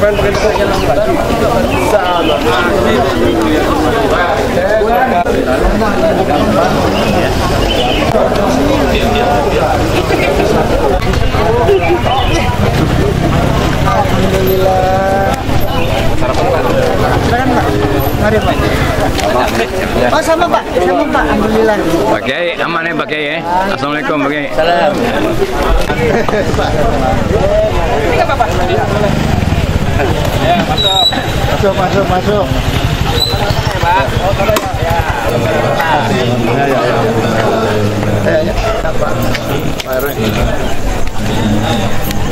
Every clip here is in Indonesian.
Mari Pak. Oh sama Pak, alhamdulillah. Pak Kiai, aman ya Pak Kiai ya? Assalamualaikum Pak Kiai. Salam. Ini apa Pak? Ya, masuk. Pak. Oh, kalau ya.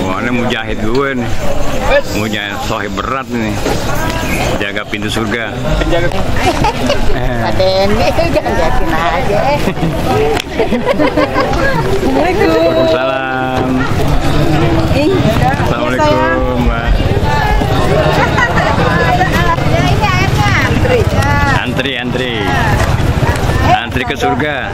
Wah, ini mujahid gue nih. Mujahid sohib berat nih. Jaga pintu surga. Ada ini jangan liatin aja. Assalamualaikum. Waalaikumsalam. Assalamualaikum Mbak. Antri ke surga.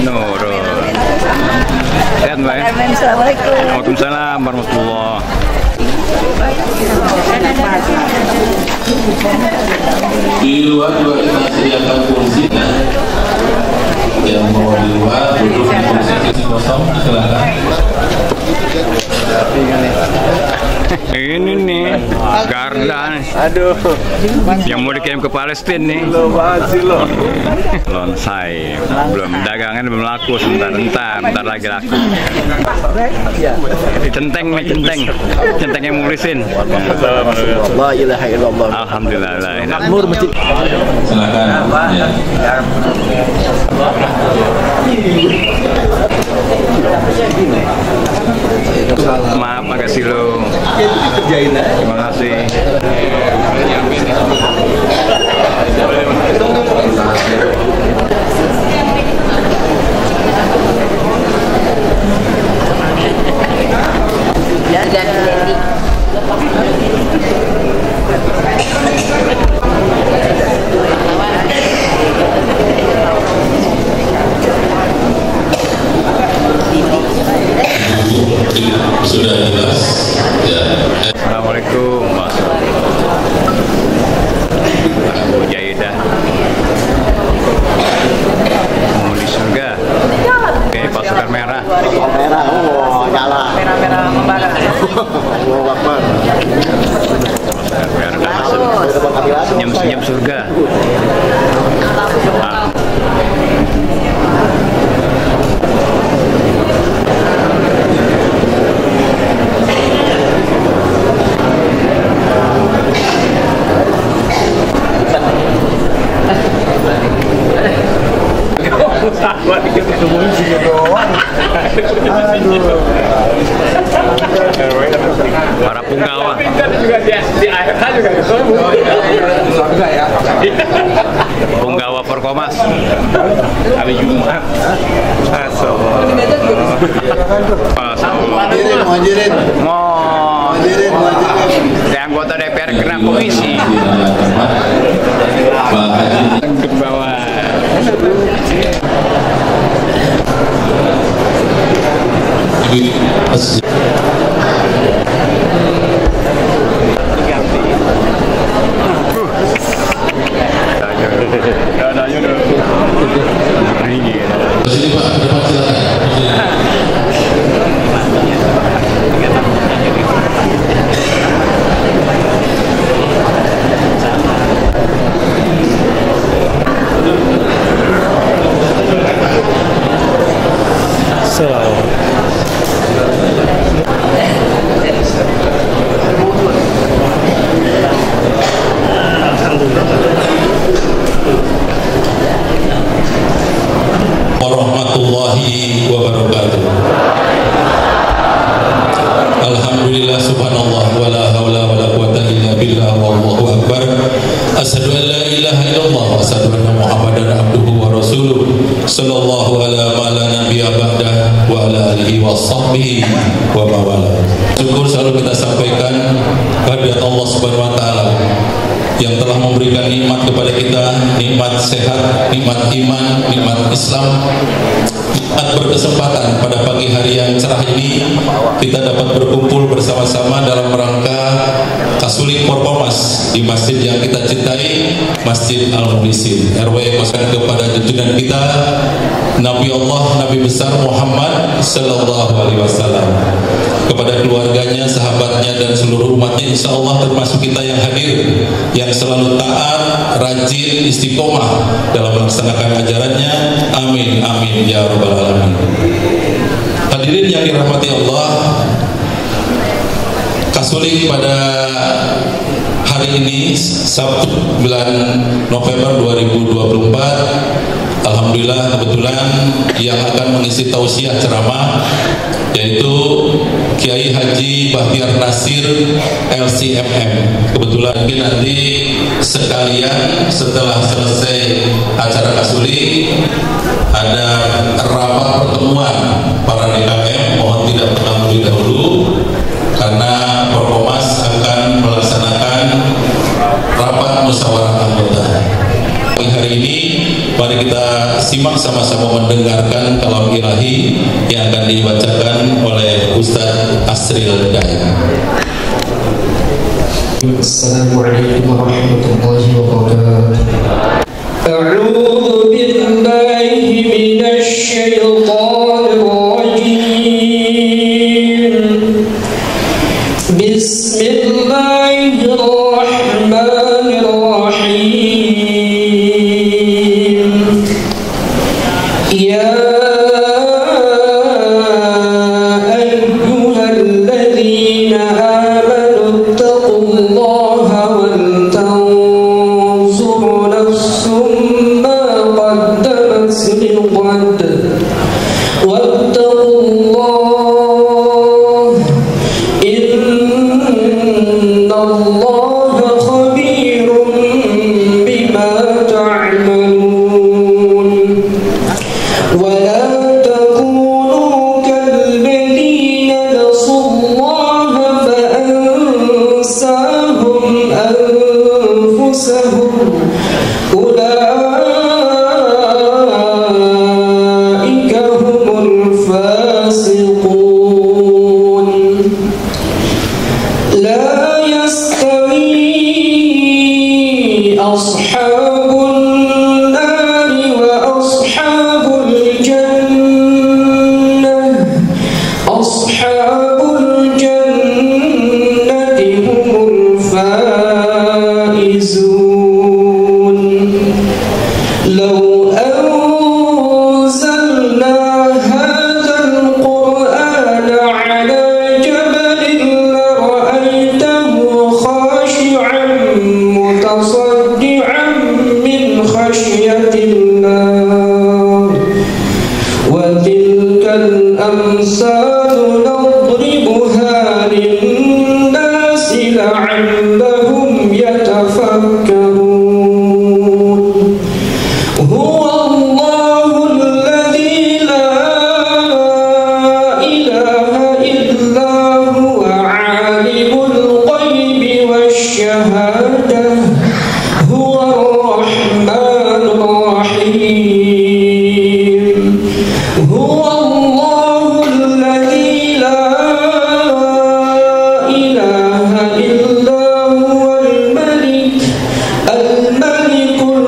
Nurul. Sehat Mbak ya? Assalamualaikum. Waalaikumsalam warahmatullahi. Di luar juga kita sediakan kursi yang mau di luar duduk di kursi kosong, silakan. Ini nih Garda nih. Aduh. Yang mau dikirim ke Palestina nih. Lonsai. Belum dagangan belum laku, bentar lagi laku. Centeng nih, centeng yang mulisin. La ilaha illallah. Alhamdulillah. Makmur masjid. Silakan. Maaf, makasih lo. Terima kasih. Sudah jelas ya. Assalamualaikum Mas Abu Jaidah. Mau di surga. Oke, pasukan merah. Merah, oh nyala. Merah membara. Oh Akbar. Pasukan merah masuk. Senyum surga. Para punggawa juga di akhirnya juga punggawa Perkomas hari Jumat. Muhajirin. Anggota DPR kena komisi ke bawah. Sini Pak, depan silakan. Warahmatullahi wabarakatuh. Alhamdulillah subhanallah wa la hawla wa la quwwata illa billah wallahu akbar. Asyhadu an la ilaha illallah wa asyhadu anna Muhammadan abduhu wa rasuluh. Sallallahu ala ma la nabiyya ba'da wa ala alihi wa sahbihi wa mawala. Syukur selalu kita sampaikan kehadirat Allah Subhanahu wa taala yang telah memberikan nikmat kepada kita, nikmat sehat, nikmat iman, nikmat Islam, nikmat berkesempatan pada pagi hari yang cerah ini kita dapat berkumpul bersama-sama dalam rangka Kasulik Forkomas di masjid yang kita cintai, Masjid Al-Mukhlisin. RW pesan kepada junjungan kita Nabi Allah, Nabi besar Muhammad sallallahu alaihi wasallam, kepada keluarganya, sahabatnya dan seluruh umatnya, insya Allah termasuk kita yang hadir, yang selalu taat, rajin, istiqomah dalam melaksanakan ajarannya. Amin, amin ya rabbal alamin. Hadirin yang dirahmati Allah, Kasulik pada hari ini Sabtu 9 November 2024, alhamdulillah kebetulan yang akan mengisi tausiah ceramah yaitu Kiai Haji Bahtiar Nasir LCMM. Kebetulan mungkin nanti sekalian setelah selesai acara Kasulik ada rapat pertemuan para DKM, mohon tidak terlalu dahulu karena Forkomas akan melaksanakan rapat musyawarah anggota. Hari ini mari kita simak sama-sama mendengarkan kalam ilahi yang akan dibacakan oleh Ustaz Asril Daya. Assalamualaikum warahmatullahi wabarakatuh. A'udzu billahi minasy syaithanir rajim. Bismillahirrahmanirrahim. Ya ayyuhalladzina amanu taqullaha wal tanzur nafsum ma qaddamat lighad wattaqullah innallaha khabirun bima ta'malun. ولا تكونوا كالذين نسوا الله فأنساهم أنفسهم أولئك هم الفاسقون. لا يستوي أصحاب النار وأصحاب الجنة. أصحاب الجنة هم الفائزون. لو أنزلنا هذا القرآن على جبل لرأيته خاشعا متصدعا من خشية الله. وتلك الأمثال نضربها للناس لعلهم يتفكرون. هو الله الذي لا إله إلا هو عالم الغيب والشهادة هو الرحمن الرحيم. هو الله الذي لا إله إلا هو الملك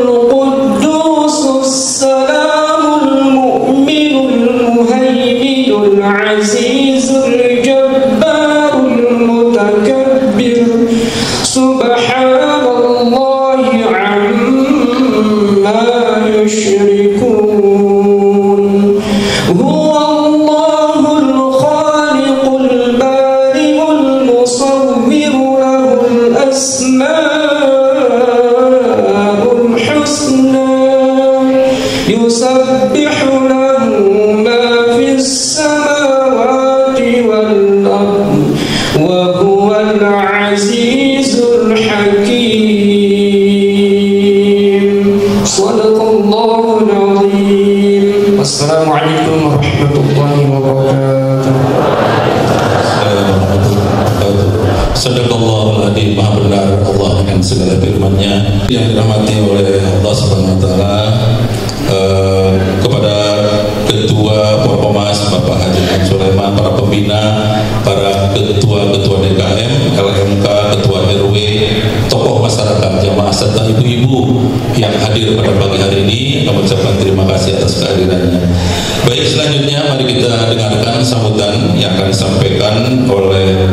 القدوس السلام المؤمن المهيمن العزيز الجبار المتكبر سبحان الله عما يشركون. هو الله الخالق البارئ المصور له الأسماء الحسنى يسبح له ما في السماوات والأرض وهو العزيز الحكيم. صدق الله العظيم. السلام عليكم ورحمة الله وبركاته. Sadaqallahul Adzim, maha benar Allah yang dengan segala firman-Nya yang dirahmati oleh Allah Subhanahu wa taala. Kepada Ketua Forkomas Bapak Haji Sulaiman, para pembina, para ketua-ketua DKM, LMK, ketua RW, tokoh masyarakat, jamaah serta ibu-ibu yang hadir pada pagi hari ini, kami ucapkan terima kasih atas kehadirannya. Baik, selanjutnya mari kita dengarkan sambutan yang akan disampaikan oleh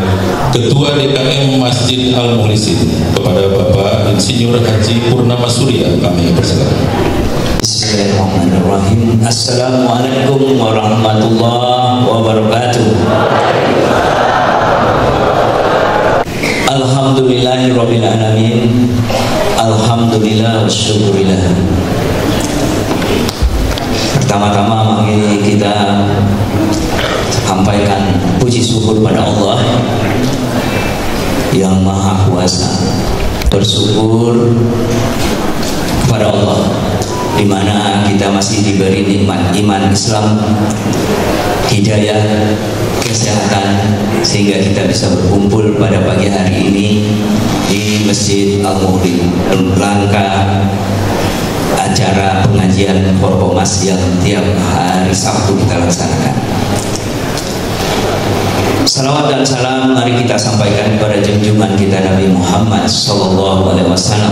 Ketua DKM Masjid Al-Mukhlisin kepada Bapak Insinyur Haji Purnama Surya. Kami persilakan. Bismillahirrahmanirrahim. Assalamualaikum warahmatullahi wabarakatuh. Alhamdulillahirabbil alamin. Alhamdulillah wasyukurillah. Pertama-tama mari kita sampaikan puji syukur pada Allah yang Maha Kuasa. Bersyukur kepada Allah di mana kita masih diberi nikmat iman Islam, hidayah, kesehatan, sehingga kita bisa berkumpul pada pagi hari ini di Masjid Al-Mukhlisin, rangka acara pengajian Forkomas yang tiap hari Sabtu kita laksanakan. Salawat dan salam mari kita sampaikan kepada junjungan kita Nabi Muhammad sallallahu alaihi wasallam.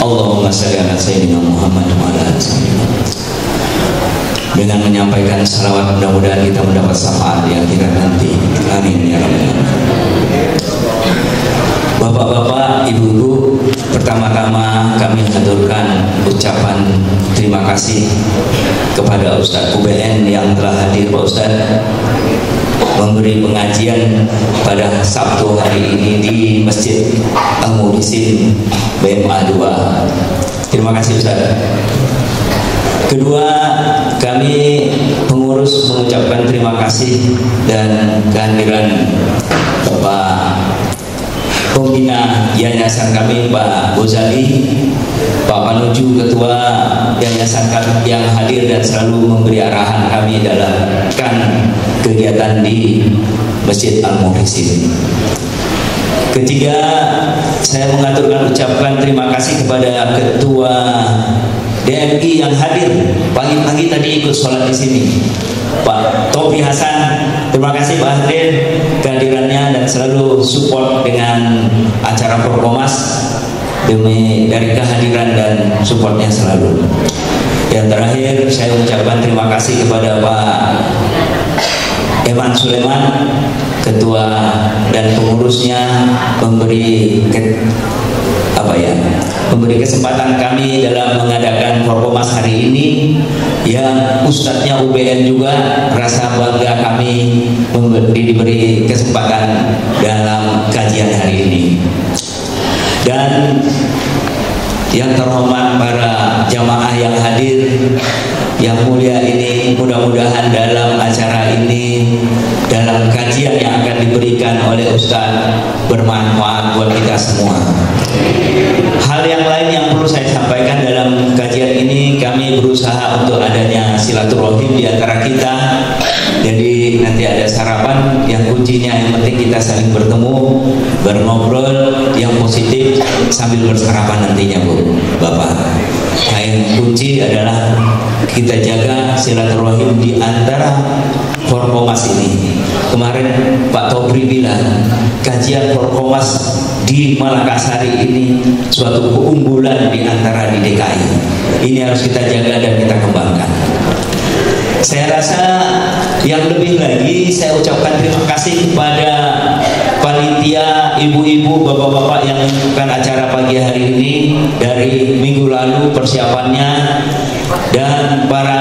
Allahumma shalli ala sayyidina Muhammad wa ala ali sayyidina. Dengan menyampaikan salawat, mudah-mudahan kita mendapat syafaat di akhirat nanti. Amin ya rabbal alamin. Bapak-bapak, ibu-ibu, pertama-tama kami haturkan ucapan terima kasih kepada Ustadz UBN yang telah hadir, Pak Ustadz, memberi pengajian pada Sabtu hari ini di Masjid Al-Mukhlisin BMA 2. Terima kasih Ustaz. Kedua, kami pengurus mengucapkan terima kasih dan kehadiran Bapak pembina yayasan kami, Pak Gozali, Pak Manuju, Ketua Yayasan kami yang hadir dan selalu memberi arahan kami dalam kegiatan di Masjid Al-Mukhlisin. Ketiga, saya mengaturkan ucapan terima kasih kepada Ketua DMI yang hadir pagi-pagi tadi ikut sholat di sini, Pak Topi Hasan. Terima kasih Pak Hadir kehadirannya dan selalu support dengan acara Forkomas dari kehadiran dan supportnya selalu. Yang terakhir, saya ucapkan terima kasih kepada Pak Eman Sulaiman, ketua dan pengurusnya, memberi kesempatan kami dalam mengadakan Forkomas hari ini, yang ustadznya UBN juga rasa bangga kami diberi kesempatan dalam kajian hari ini. Dan yang terhormat para jamaah yang hadir yang mulia ini, mudah-mudahan dalam acara ini, dalam kajian yang akan diberikan oleh Ustadz, bermanfaat buat kita semua. Hal yang lain yang perlu saya sampaikan dalam kajian ini, kami berusaha untuk adanya silaturahim di antara kita. Jadi nanti ada sarapan yang kuncinya yang penting kita saling bertemu, berngobrol yang positif sambil bersarapan nantinya Bu, Bapak. Nah, yang kunci adalah kita jaga silaturahim di antara Forkomas ini. Kemarin Pak Tobri bilang kajian Forkomas di Malakasari ini suatu keunggulan di antara di DKI. Ini harus kita jaga dan kita kembangkan. Saya rasa yang lebih lagi saya ucapkan terima kasih kepada panitia, ibu-ibu, bapak-bapak yang melakukan acara pagi hari ini dari minggu lalu persiapannya, dan para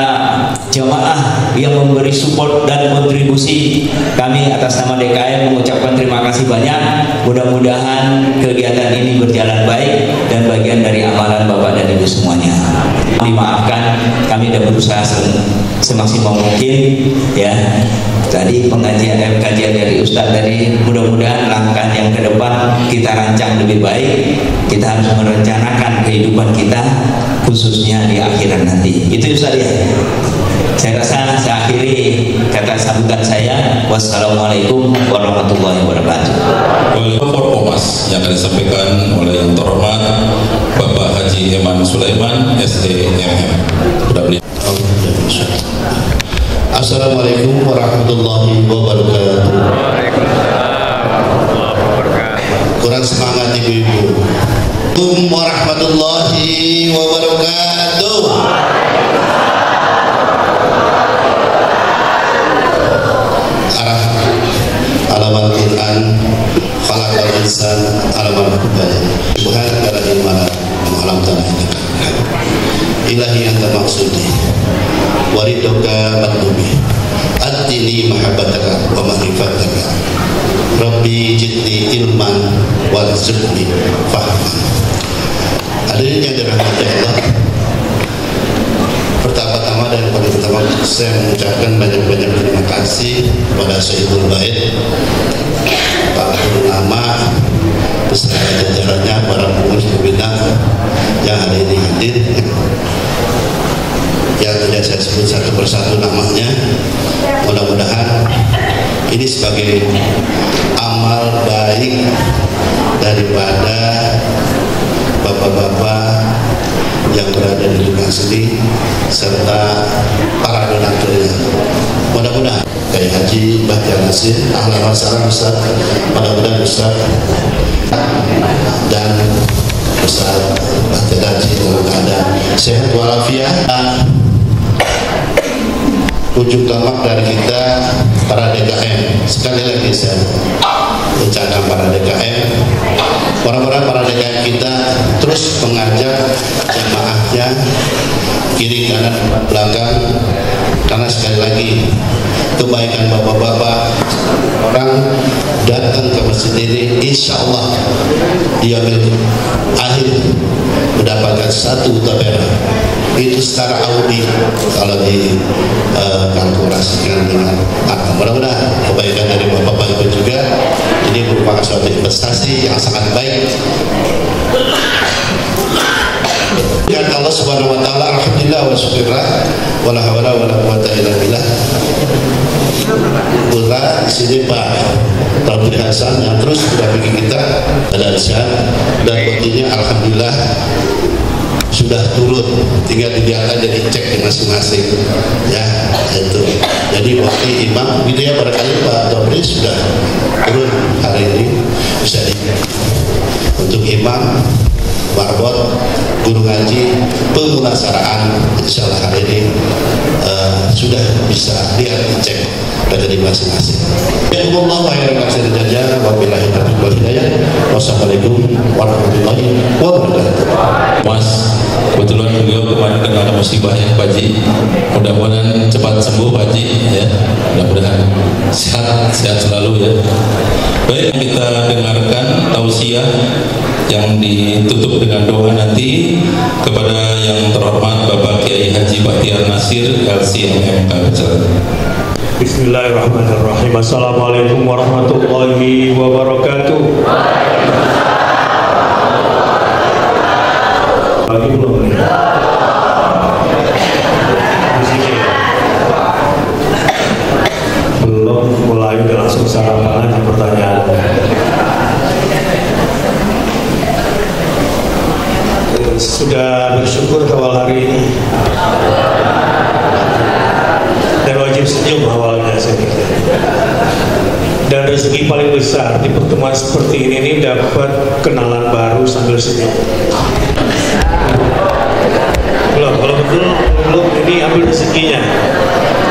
jamaah yang memberi support dan kontribusi. Kami atas nama DKM mengucapkan terima kasih banyak. Mudah-mudahan kegiatan ini berjalan baik dan bagian dari amalan Bapak dan Ibu semuanya. Dimaafkan, kami sudah berusaha semaksimal mungkin ya. Tadi kajian dari Ustadz tadi, mudah-mudahan langkah yang ke depan kita rancang lebih baik. Kita harus merencanakan kehidupan kita khususnya di akhirat nanti. Itu Ustadz ya. Saya rasa saya akhiri kata sambutan saya. Wassalamualaikum warahmatullahi wabarakatuh. Forkomas yang akan disampaikan oleh yang terhormat Bapak Haji Eman Sulaiman SEMM. Assalamualaikum warahmatullahi wabarakatuh. Kurang semangat ibu-ibu. Assalamualaikum warahmatullahi wabarakatuh. Arah alamat Quran khalaqal insan alamat kubaya subhanaka la ilma lana illa ma 'allamtana ilahi anta maksudi waridoka matlubi atini mahabbataka wa ma'rifataka rabbi jidni ilman warzuqni fahman. Hadirin yang dirahmati Allah, pertama-tama dan paling pertama saya mengucapkan banyak-banyak terima kasih kepada Sayyidul Bait, Pak Guru Nama, beserta jajarannya, para pengurus pembina yang hari ini hadir, yang tidak saya sebut satu persatu namanya. Mudah-mudahan ini sebagai amal baik daripada bapak-bapak yang berada di dunia seni serta para donaturnya. Mudah-mudahan Kiai Haji Bahtiar Nasir, ahlan wa sahlan Ustaz, mudah-mudahan Ustaz dan Ustaz Bahtiar Haji dalam keadaan sehat walafiat. Ujung tombak dari kita para DKM, sekali lagi saya ucapkan para DKM, orang-orang para DKM kita terus mengajak jamaahnya kiri kanan belakang, karena sekali lagi kebaikan bapak-bapak orang datang ke masjid ini, insya Allah dia akhir mendapatkan satu tabera itu secara audi kalau dikalkulasikan dengan angka. Mudah-mudahan kebaikan dari bapak-bapak itu juga ini merupakan suatu investasi yang sangat baik. Ya Allah Subhanahu wa taala, alhamdulillah wa syukurlah wala haula wala quwata illa billah. Kita sini Pak Taufik Hasan yang terus mendampingi kita dan sehat dan buktinya alhamdulillah sudah turun, tinggal dilihat aja, dicek di masing-masing ya, itu. Jadi waktu imam gitu ya, barangkali Pak Taufik sudah turun hari ini, bisa dilihat untuk imam, marbot, guru ngaji, pemulasaraan, insya Allah hari ini sudah bisa lihat, dicek dari masing-masing. Wassalamualaikum warahmatullahi wabarakatuh. Mas, kebetulan beliau kemarin kena musibah ya Pak Haji. Mudah-mudahan cepat sembuh Pak Haji ya. Mudah-mudahan sehat selalu ya. Baik, kita dengarkan tausiah yang ditutup dengan doa nanti kepada yang terhormat Bapak Kiai Haji Bahtiar Nasir LCMM Kalcer. Bismillahirrahmanirrahim. Assalamualaikum warahmatullahi wabarakatuh. Pagi belum nih? Di sini ya? Belum, mulai udah langsung sarapan aja pertanyaan. Sudah bersyukur awal hari ini dan wajib senyum awalnya saya pikir. Dan rezeki paling besar di pertemuan seperti ini dapat kenalan baru sambil senyum. Belum, kalau betul belum, ini ambil rezekinya.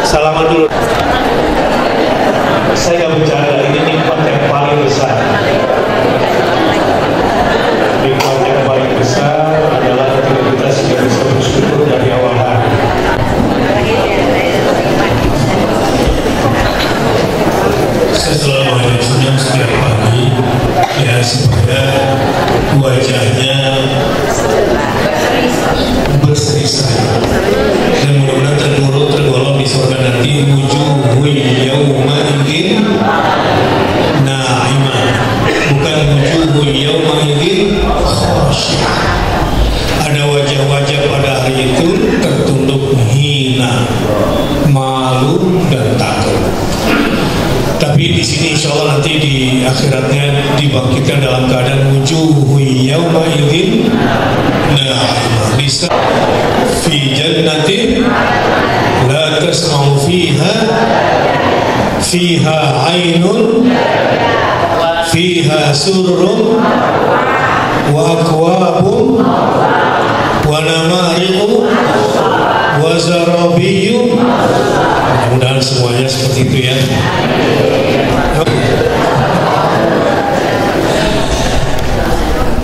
Salaman dulu. Saya nggak bercanda, ini nikmat yang paling besar. Nikmat yang paling besar adalah ketika kita sudah bisa bersyukur dari awal hari. Saya selalu mengajarkan setiap pagi ya, supaya wajahnya berseri-seri dan mudah-mudahan tergolong di surga nanti, wujuhun yauma idzin na'imah, bukan wujuhun yauma idzin khasyah. Ada wajah-wajah pada hari itu tertunduk hina, malu dan takut. Tapi Tapi di sini insya Allah nanti di akhiratnya dibangkitkan dalam keadaan wujuhu yauma idzin na'imah bisa fi jannatin la tasma'u fiha ainun fiha surrun wa akwabun wa namariqu wa zarabiyyu. Mudah-mudahan semuanya seperti itu ya.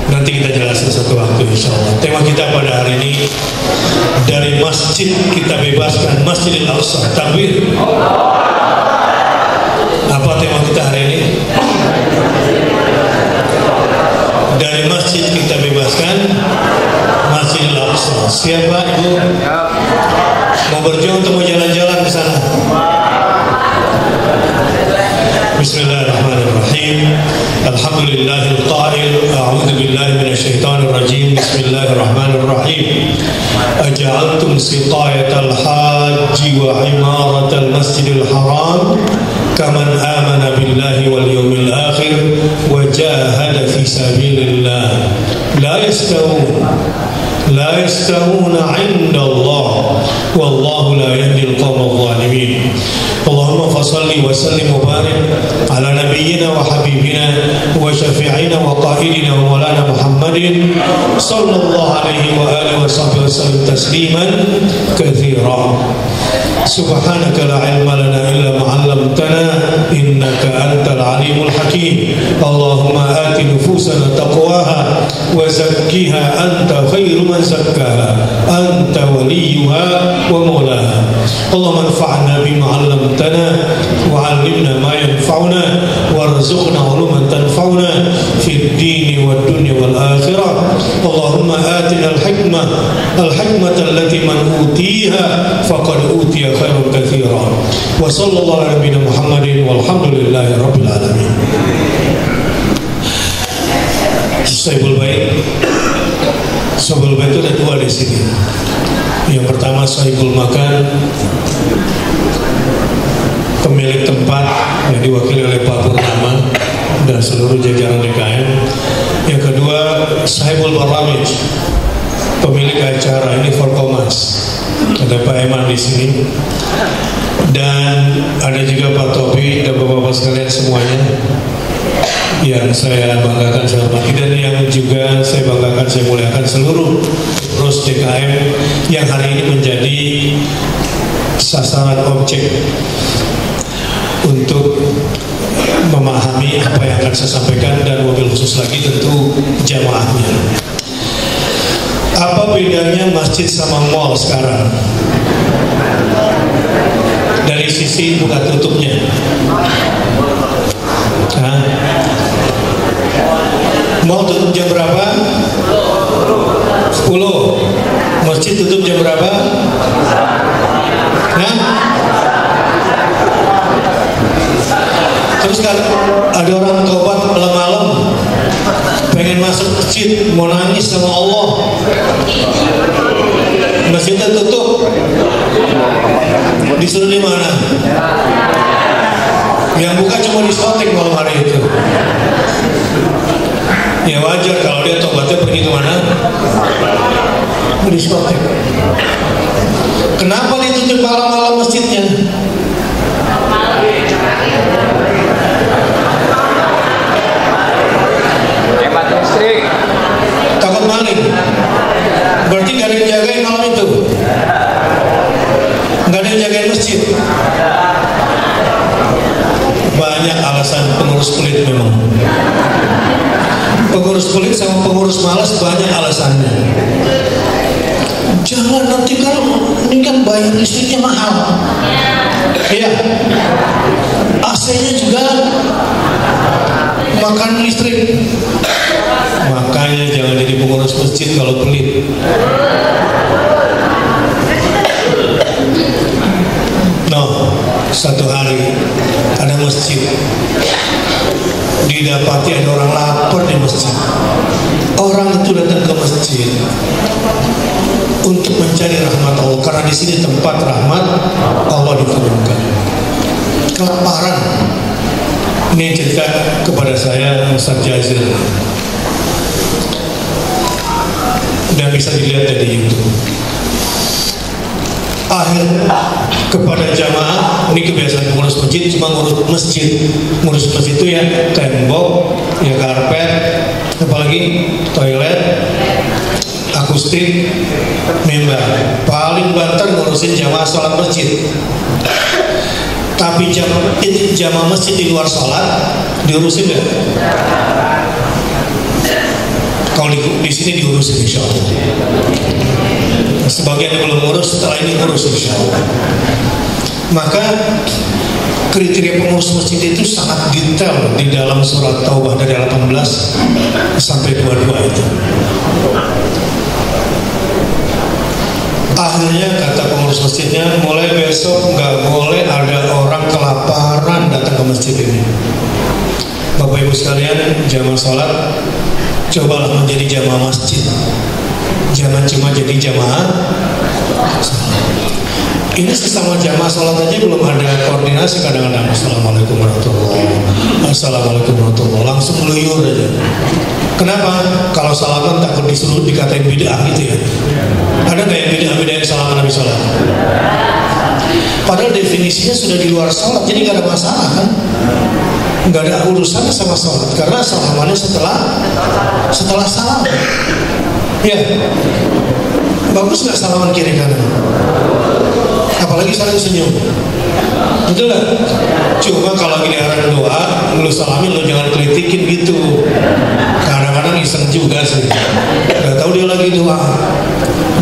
Nanti kita jelaskan satu waktu insya Allah. Tema kita pada hari ini, dari masjid kita bebaskan Masjidil Aqsa. Takbir. Apa tema kita hari ini? Dari masjid kita bebaskan Masjidil Aqsa. Siapa Ibu? Mau berjuang untuk jalan-jalan ke sana? Bismillahirrahmanirrahim. Alhamdulillahil qa'il a'udzu billahi minasyaitonir rajim. Bismillahirrahmanirrahim. Aja'altum siqayatal hajji wa imaratal masjidil haram kaman amana billahi wal yawmil akhir wa jahada fi sabilillah la yastawuna 'inda Allah wallahu la yahdi al-qawma adh-dhalimin. Allahumma fasalli wa sallim wa barik ala nabiyyina wa habibina wa syafi'ina wa qa'idina wa maulana Muhammadin sallallahu alaihi wa alihi wa sahbihi wa sallam tasliman katsira. Subhanaka la ilma lana illa ma 'allamtana innaka antal alimul hakim. Allahumma ati nufusana taqwaha wa zakkiha anta khairu man zakkaha anta waliyuha wa maulaha. Allahumma anfa'na bima 'allamtana wa 'allimna ma yanfa'una warzuqna 'uluman tanfa'una fid dini wad dunya wal akhirah. Allahumma atina al-hikmata allati man utiha faqad utiya khairan katsiran. Wa sallallahu ala nabiyyina Muhammadin walhamdulillahi rabbil alamin. Sahibul Bait itu ada dua di sini. Yang pertama sahibul makan, pemilik tempat yang diwakili oleh Pak Purnama dan seluruh jajaran DKM. Yang kedua sahibul baramij, pemilik acara ini Forkomas. Ada Pak Eman di sini dan ada juga Pak Topi dan bapak-bapak sekalian semuanya yang saya banggakan, saya hormati, dan yang juga saya banggakan, saya muliakan seluruh pengurus DKM yang hari ini menjadi sasaran objek untuk memahami apa yang akan saya sampaikan, dan mobil khusus lagi tentu jamaahnya. Apa bedanya masjid sama mall sekarang? Dari sisi buka tutupnya. Mall tutup jam berapa? 10. Masjid tutup jam berapa? Terus kan ada orang tobat malam-malam pengen masuk masjid, mau nangis sama Allah, masjidnya tutup, disuruh di mana? Yang buka cuma diskotik malam hari itu. Ya wajar kalau dia tobatnya pergi ke mana? Ke diskotik. Kenapa ditutup malam-malam masjidnya? Hemat listrik. Takut maling. Berarti gak ada yang jagain malam itu. Gak ada yang jagain masjid. Banyak alasan pengurus kulit memang. Pengurus kulit sama pengurus malas banyak alasannya. Jangan, nanti kan ini kan bayar listriknya mahal. Iya. AC-nya juga makan listrik. Makanya jangan jadi pengurus masjid kalau pelit. Satu hari ada masjid, didapati ada orang lapar di masjid. Orang itu datang ke masjid untuk mencari rahmat Allah, karena di sini tempat rahmat Allah diturunkan. Kelaparan, Ini cerita kepada saya Ustaz Jazir, dan bisa dilihat dari YouTube. Akhir kepada jamaah, ini kebiasaan pengurus masjid, cuma ngurus masjid itu ya tembok, ya karpet, apalagi toilet, akustik, mimbar. Paling banter ngurusin jamaah sholat masjid. Tapi jamaah masjid di luar sholat diurusin nggak? Kalau di sini diurusin insya Allah. Sebagian yang belum ngurus, setelah ini ngurus insya Allah. Maka kriteria pengurus masjid itu sangat detail di dalam surat Taubah dari 18 sampai 22 itu. Akhirnya kata pengurus masjidnya, mulai besok nggak boleh ada orang kelaparan datang ke masjid ini. Bapak Ibu sekalian, jamaah sholat, cobalah menjadi jamaah masjid. Jangan cuma jadi jamaah. Ini sesama jamaah sholat aja belum ada koordinasi kadang-kadang. Assalamualaikum warahmatullahi wabarakatuh. Assalamualaikum warahmatullahi wabarakatuh. Langsung meluyur aja. Kenapa? Kalau salaman takut disuruh dikatain bid'ah gitu ya. Ada nggak yang bid'ah-bid'ah salaman habis sholat? Padahal definisinya sudah di luar sholat, jadi nggak ada masalah kan? Nggak ada urusannya sama sholat, karena salamannya setelah salam. Ya, bagus nggak salaman kiri kanan? Apalagi saling senyum, betul nggak? Cuma kalau lagi diarahkan doa, lu salamin, lu jangan kritikin gitu. Kadang-kadang iseng juga sih, nggak tahu dia lagi doa,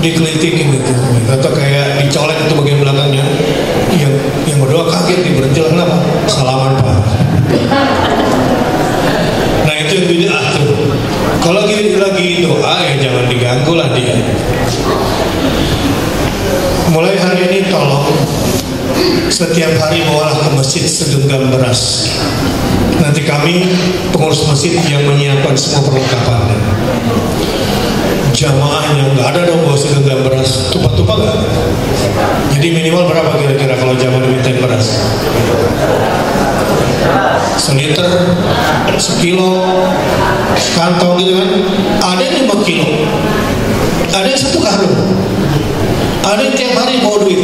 dikritikin gitu, atau kayak dicolek itu bagian belakangnya. Yang berdoa kaget diberhenti, kenapa? Salaman pak. Nah itu yang bid'ah tuh. Kalau lagi doa ya jangan diganggu lah dia. Mulai hari ini tolong setiap hari bawalah ke masjid segenggam beras. Nanti kami pengurus masjid yang menyiapkan semua perlengkapannya. Jamaahnya nggak ada dong bawa segenggam beras, tumpah-tumpah nggak? Jadi minimal berapa kira-kira kalau jamaah dimintain beras? Seliter, sekilo, kantong gitu kan? Ada yang 5 kilo, ada yang 1 karung, ada yang tiap hari bawa duit.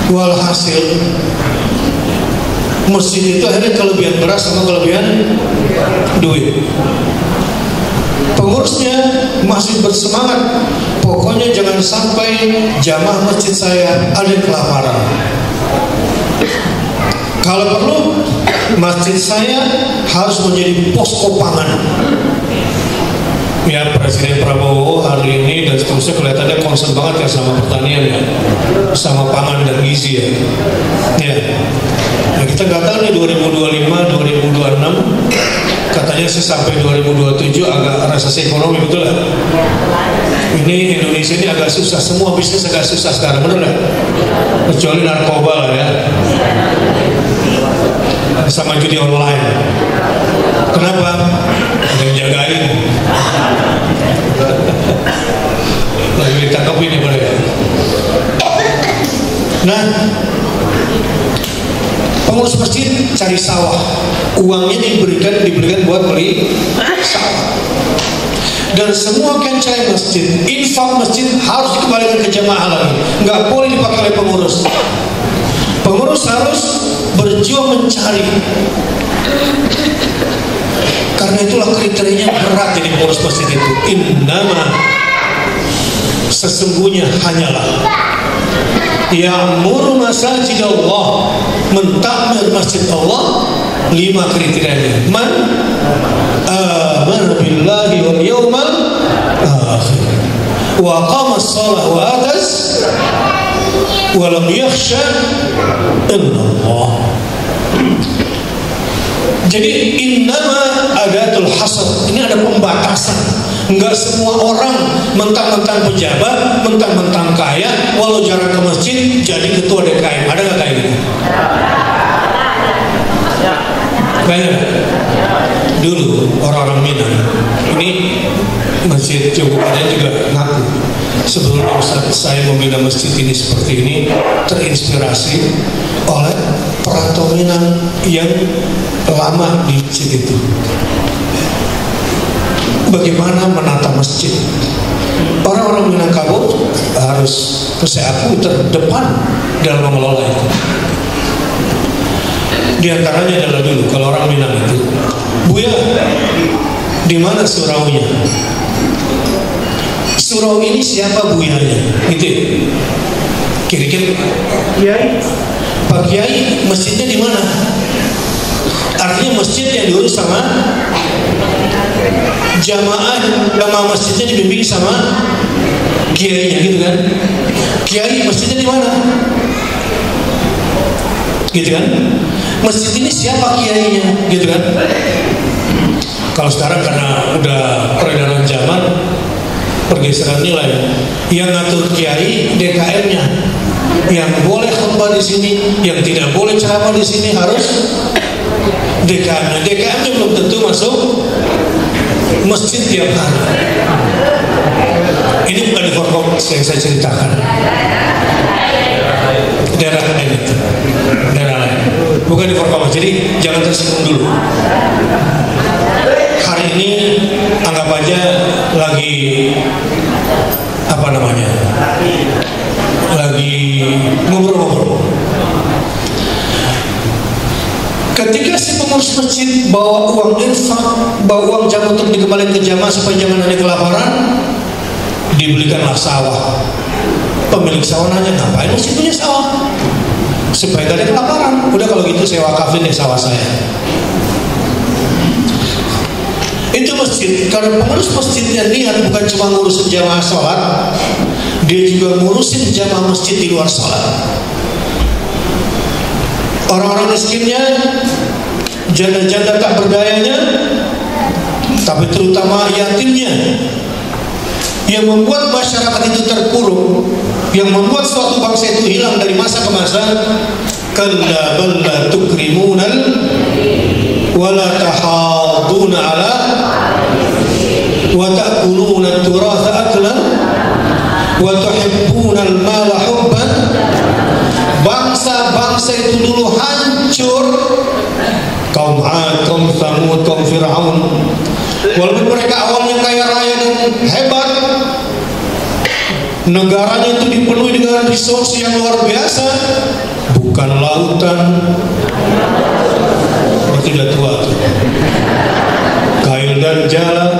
Walhasil masjid itu akhirnya kelebihan beras sama kelebihan duit. Pengurusnya masih bersemangat, pokoknya jangan sampai jamaah masjid saya ada yang kelaparan. Kalau perlu masjid saya harus menjadi posko pangan. Ya, Presiden Prabowo hari ini dan seterusnya kelihatannya concern banget ya sama pertanian ya, sama pangan dan gizi ya. Ya, nah, kita nggak tahu nih 2025, 2026 katanya sih sampai 2027 agak resesi ekonomi, betul lah. Ini Indonesia ini agak susah, semua bisnis agak susah sekarang, betul lah. Kecuali narkoba lah ya, sama judi online. Kenapa? Ada yang jagain. Lagi ditangkap ini boleh. Nah, pengurus masjid cari sawah, uangnya diberikan buat beli sawah. Dan semua kencai masjid, infak masjid harus dikembalikan ke jamaah lagi, nggak boleh dipakai oleh pengurus. Pengurus harus berjuang mencari. Karena itulah kriterianya berat jadi pengurus masjid itu. Innama, sesungguhnya hanyalah ya'muru masajid Allah, mentakmir masjid Allah, 5 kriterianya. Man amana billahi wal yawmal akhir wa qama as-salah wa atas wa lam yakhsha illallah. Jadi innama adatul hasr, ini ada pembatasan. Enggak semua orang mentang-mentang pejabat, mentang-mentang kaya, walau jarang ke masjid jadi ketua DKM. Ada nggak kayak gitu? Banyak. Dulu orang-orang Minang, ini masjid Cukupannya juga ngaku, sebelumnya Ustaz saya membina masjid ini seperti ini terinspirasi oleh peratominan yang lama di masjid itu. Bagaimana menata masjid? Orang-orang Minangkabau harus saya akui terdepan dalam mengelola itu. Di antaranya adalah dulu kalau orang Minang itu, Buya, di mana suraunya? Surau ini siapa buyanya? Gitu ya? Kira-kira Kiai, Pak Kiai, masjidnya di mana? Artinya masjid yang diurus sama jamaah masjidnya dibimbing sama kiainya, gitu kan? Kiai, masjidnya di mana? Gitu kan? Masjid ini siapa kiainya, gitu kan? Kalau sekarang karena udah peredaran zaman, pergeseran nilai, yang ngatur kiai DKM-nya, yang boleh khutbah di sini, yang tidak boleh ceramah di sini harus DKM-nya. DKM-nya belum tentu masuk masjid tiap hari. Ini bukan di Forkom yang saya ceritakan. Daerah lain itu, daerah lain, bukan di Forkom. Jadi jangan tersinggung dulu. Hari ini anggap aja lagi apa namanya? Lagi ngobrol-ngobrol. Ketika si pengurus masjid bawa uang infak, bawa uang jam untuk dikembalikan ke jamaah supaya jangan ada kelaparan, dibelikanlah sawah. Pemilik sawah nanya, ngapain masjid punya sawah? Supaya gak ada kelaparan. Udah kalau gitu saya wakafin deh sawah saya. Itu masjid, karena pengurus masjidnya niat bukan cuma ngurusin jamaah sholat, dia juga ngurusin jamaah masjid di luar sholat. Orang-orang miskinnya, janda-janda tak berdayanya, tapi terutama yatimnya, yang membuat masyarakat itu terpuruk, yang membuat suatu bangsa itu hilang dari masa ke masa. Kalla bal la tukrimunal wala tahaduna ala wa ta'kuluna turatha aklan wa tuhibbuna al-mala hubban. Bangsa-bangsa itu dulu hancur, kaum Ad, kaum Tsamud, kaum Fir'aun. Walaupun mereka awalnya kaya raya dan hebat, negaranya itu dipenuhi dengan resource yang luar biasa, bukan lautan. Tidak tua tuh. Kail dan jalan,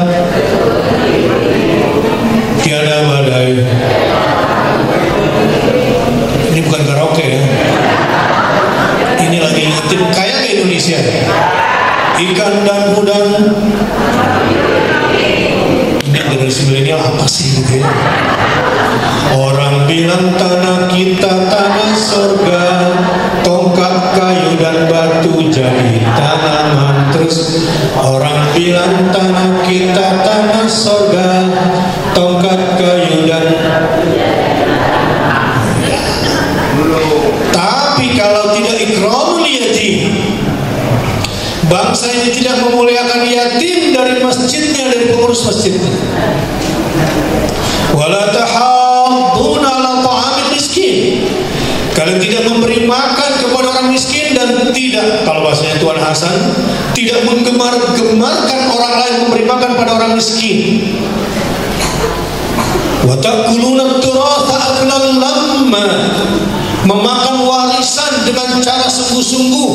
tiada badai. Ini bukan karaoke ya. Ini lagi ngetip kayak ke Indonesia. Ikan dan udang. Ini generasi milenial apa sih gitu ya? Orang bilang tanah kita tanah surga, tongkat kayu dan batu jadi tanaman. Terus orang bilang tanah kita tanah surga, tongkat kayu dan. Tapi kalau tidak ikramul yatim, bangsa ini tidak memuliakan yatim dari masjidnya, dari pengurus masjidnya. Wala tahadduna ala ta'amil miskin, kalian tidak memberi makan kepada orang miskin, dan tidak, kalau bahasanya Tuan Hasan, tidak menggemar-gemarkan orang lain memberi makan pada orang miskin. Wa ta'kuluna turatha aklan lamma, memakan warisan dengan cara sungguh-sungguh.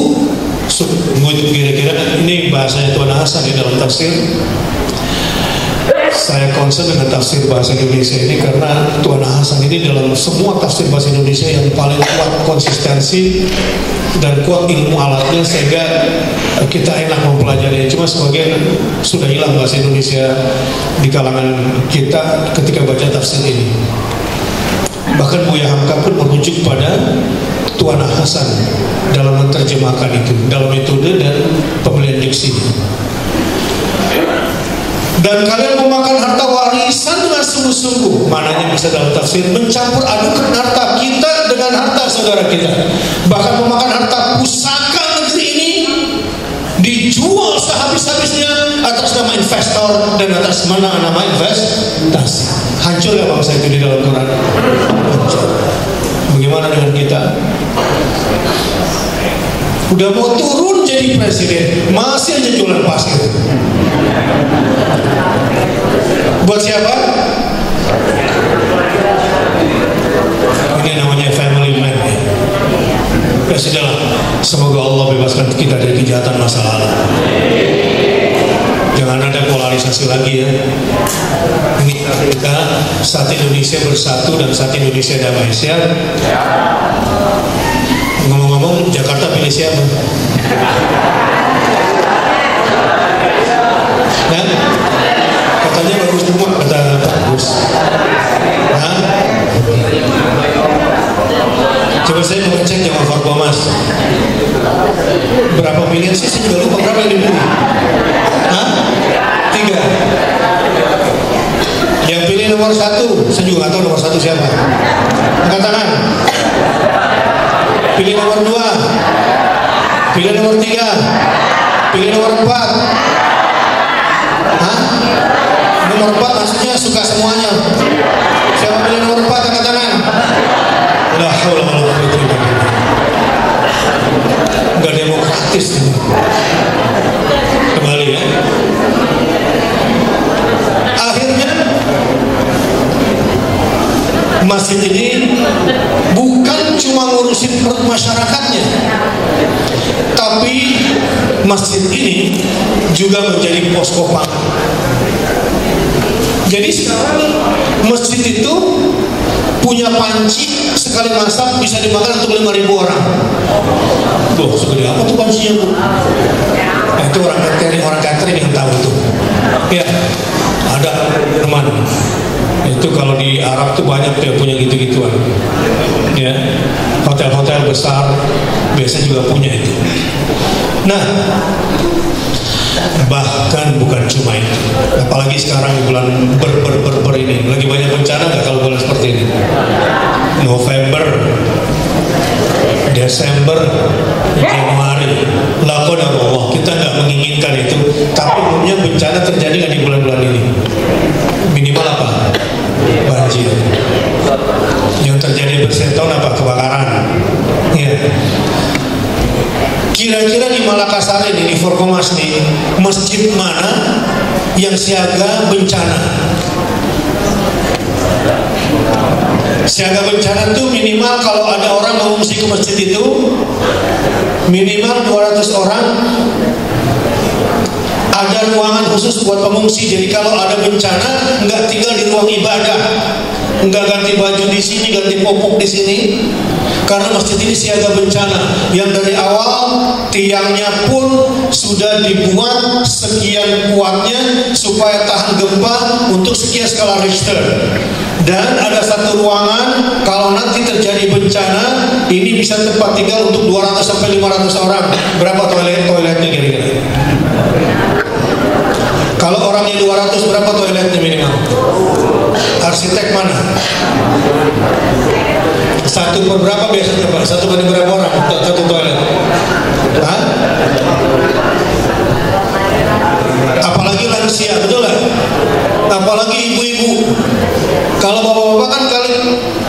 Sungguh itu kira-kira ini bahasanya Tuan Hasan di dalam tafsir. Saya concern dengan tafsir bahasa Indonesia ini karena Tuan Hasan ini dalam semua tafsir bahasa Indonesia yang paling kuat konsistensi dan kuat ilmu alatnya, sehingga kita enak mempelajarinya. Cuma sebagian sudah hilang bahasa Indonesia di kalangan kita ketika baca tafsir ini. Bahkan Buya Hamka pun merujuk pada Tuan Hasan dalam menerjemahkan itu, dalam metode dan pemilihan diksi. Dan kalian memakan harta warisan dengan sungguh-sungguh, maknanya bisa dalam tafsir mencampur adukan harta kita dengan harta saudara kita. Bahkan memakan harta pusaka negeri ini, dijual sehabis-habisnya atas nama investor dan atas nama investasi. Hancur gak bangsa itu di dalam Quran? Hancur. Bagaimana dengan kita? Udah mau turun jadi presiden, masih aja jualan pasir. Buat siapa? Ini namanya family man. Ya sudahlah, semoga Allah bebaskan kita dari kejahatan masa lalu. Jangan ada polarisasi lagi ya. Ini kita saat Indonesia bersatu dan saat Indonesia damai. Siap? Ngomong-ngomong, Jakarta pilih siapa? Nah, katanya bagus semua, kata bagus. Nah, coba saya mau ngecek Jawa Forkomas. Berapa pilihan sih? Saya juga lupa berapa yang dipilih. Hah? 3. Yang pilih nomor 1, saya juga nggak tahu nomor 1 siapa. Angkat tangan. Pilih nomor 2, pilih nomor 3, pilih nomor 4. Hah? Nomor 4 maksudnya suka semuanya. Siapa pilih nomor 4 angkat tangan. La haula wala quwwata illa billah. Enggak demokratis ini. Kembali ya. Akhirnya masjid ini bukan cuma ngurusin perut masyarakatnya, tapi masjid ini juga menjadi posko pangan. Jadi sekarang masjid itu punya panci, sekali masak bisa dimakan untuk 5.000 orang. Loh, segede apa tuh pancinya, Bu? Nah, itu orang catering yang tahu tuh. Ya, ada teman. Itu kalau di Arab tuh banyak yang punya gitu-gituan. Ya, hotel-hotel besar biasa juga punya itu. Nah, bahkan bukan cuma itu, apalagi sekarang bulan ber ini lagi banyak bencana nggak kalau bulan seperti ini? November, Desember, Januari, lakon Allah, kita nggak menginginkan itu, tapi umumnya bencana terjadi nggak di bulan-bulan ini? Minimal apa? Banjir. Yang terjadi bersetahun apa? Kebakaran. Ya. Kira-kira di Makassar ini, di Forkomas nih, masjid mana yang siaga bencana? Siaga bencana tuh minimal kalau ada orang mengungsi ke masjid itu minimal 200 orang. Ada ruangan khusus buat pengungsi. Jadi kalau ada bencana nggak tinggal di ruang ibadah, nggak ganti baju di sini, ganti popok di sini. Karena masjid ini siaga bencana yang dari awal tiangnya pun sudah dibuat sekian kuatnya supaya tahan gempa untuk sekian skala Richter. Dan ada satu ruangan kalau nanti terjadi bencana ini bisa tempat tinggal untuk 200 sampai 500 orang. Berapa toiletnya kira-kira? Kalau orangnya 200 berapa toiletnya minimal? Arsitek mana? Satu per berapa biasanya Pak? Satu per berapa orang? Satu toilet? Hah? Apalagi lansia, betul nggak? Apalagi ibu-ibu. Kalau bapak-bapak kan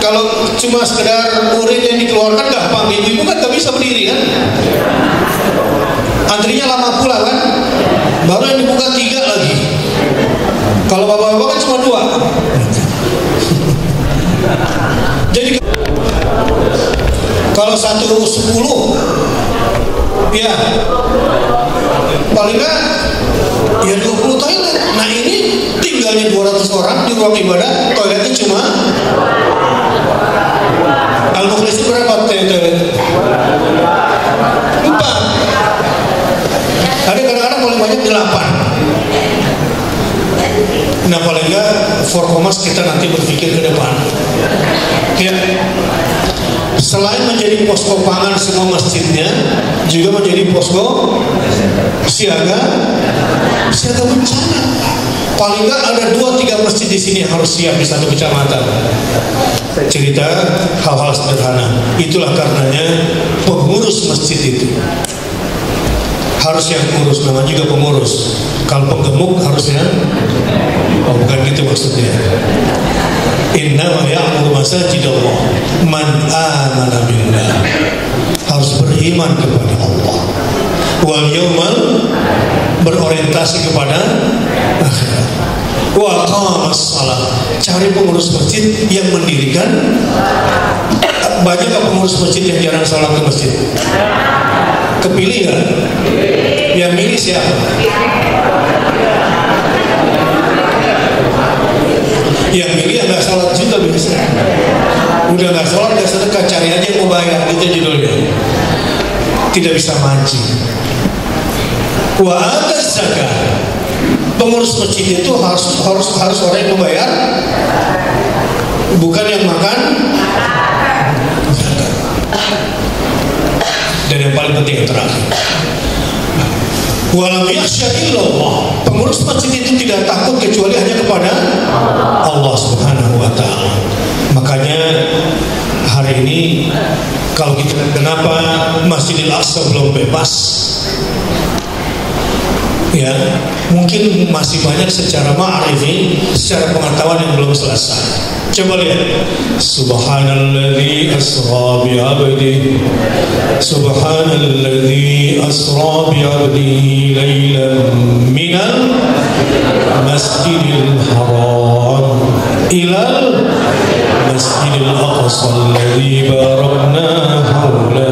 kalau cuma sekedar urin yang dikeluarkan gampang. Ibu-ibu kan nggak bisa berdiri kan? Antrinya lama pula kan? Baru yang dibuka 3 lagi. Kalau bapak-bapak kan cuma 2. Jadi kalau 110 ya paling nggak ya 20 toilet. Nah ini tinggalnya 200 orang di ruang ibadah, toiletnya cuma Al-Mukhlis itu berapa toilet? 4. Ada kadang-kadang paling banyak 8. Nah paling nggak Forkomas kita nanti berpikir ke depan ya, selain menjadi posko pangan semua masjidnya juga menjadi posko siaga bencana. Paling nggak ada 2-3 masjid di sini yang harus siap di satu kecamatan. Cerita hal-hal sederhana. Itulah karenanya pengurus masjid itu harus yang kurus, namanya juga pengurus. Kalau penggemuk harusnya, oh bukan gitu maksudnya. Innama ya'muru masajidallah man amana billah, harus beriman kepada Allah, wal yaumal, berorientasi kepada akhirat, wa aqamas shalah, cari pengurus masjid yang mendirikan. Banyak pengurus masjid yang jarang sholat ke masjid? Kepilih kan? Yang milih siapa? Yang milih yang gak sholat juga biasanya. Udah gak sholat, gak sedekah, cari aja yang mau bayar, gitu judulnya. Tidak bisa mancing. Wa atas zakat, pengurus masjid itu harus orang yang membayar, bukan yang makan. Dan yang paling penting yang terakhir, walam yakhsha illallah, pengurus masjid itu tidak takut kecuali hanya kepada Allah Subhanahu wa ta'ala. Makanya hari ini kalau kita, kenapa Masjidil Aqsa belum bebas, ya mungkin masih banyak secara ma'rifi, secara pengetahuan yang belum selesai. Coba lihat, Subhanalladzi asra bi 'abdihi, Subhanalladzi asra bi 'abdihi lailan minal masjidil haram ilal masjidil aqsa alladzi barakna hawla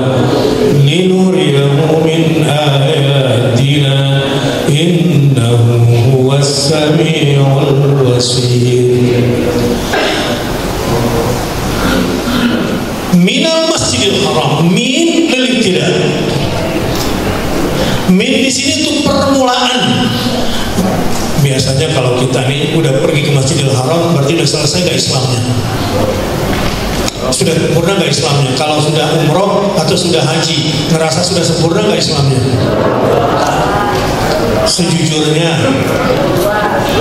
linuriyahu min ayatina innahu huwas samiul basir. Minal masjidil haram, min lil ibtida. Min di sini itu permulaan. Biasanya kalau kita nih udah pergi ke Masjidil Haram, berarti udah selesai gak Islamnya? Sudah sempurna gak Islamnya? Kalau sudah umroh atau sudah haji, ngerasa sudah sempurna gak Islamnya? Sejujurnya,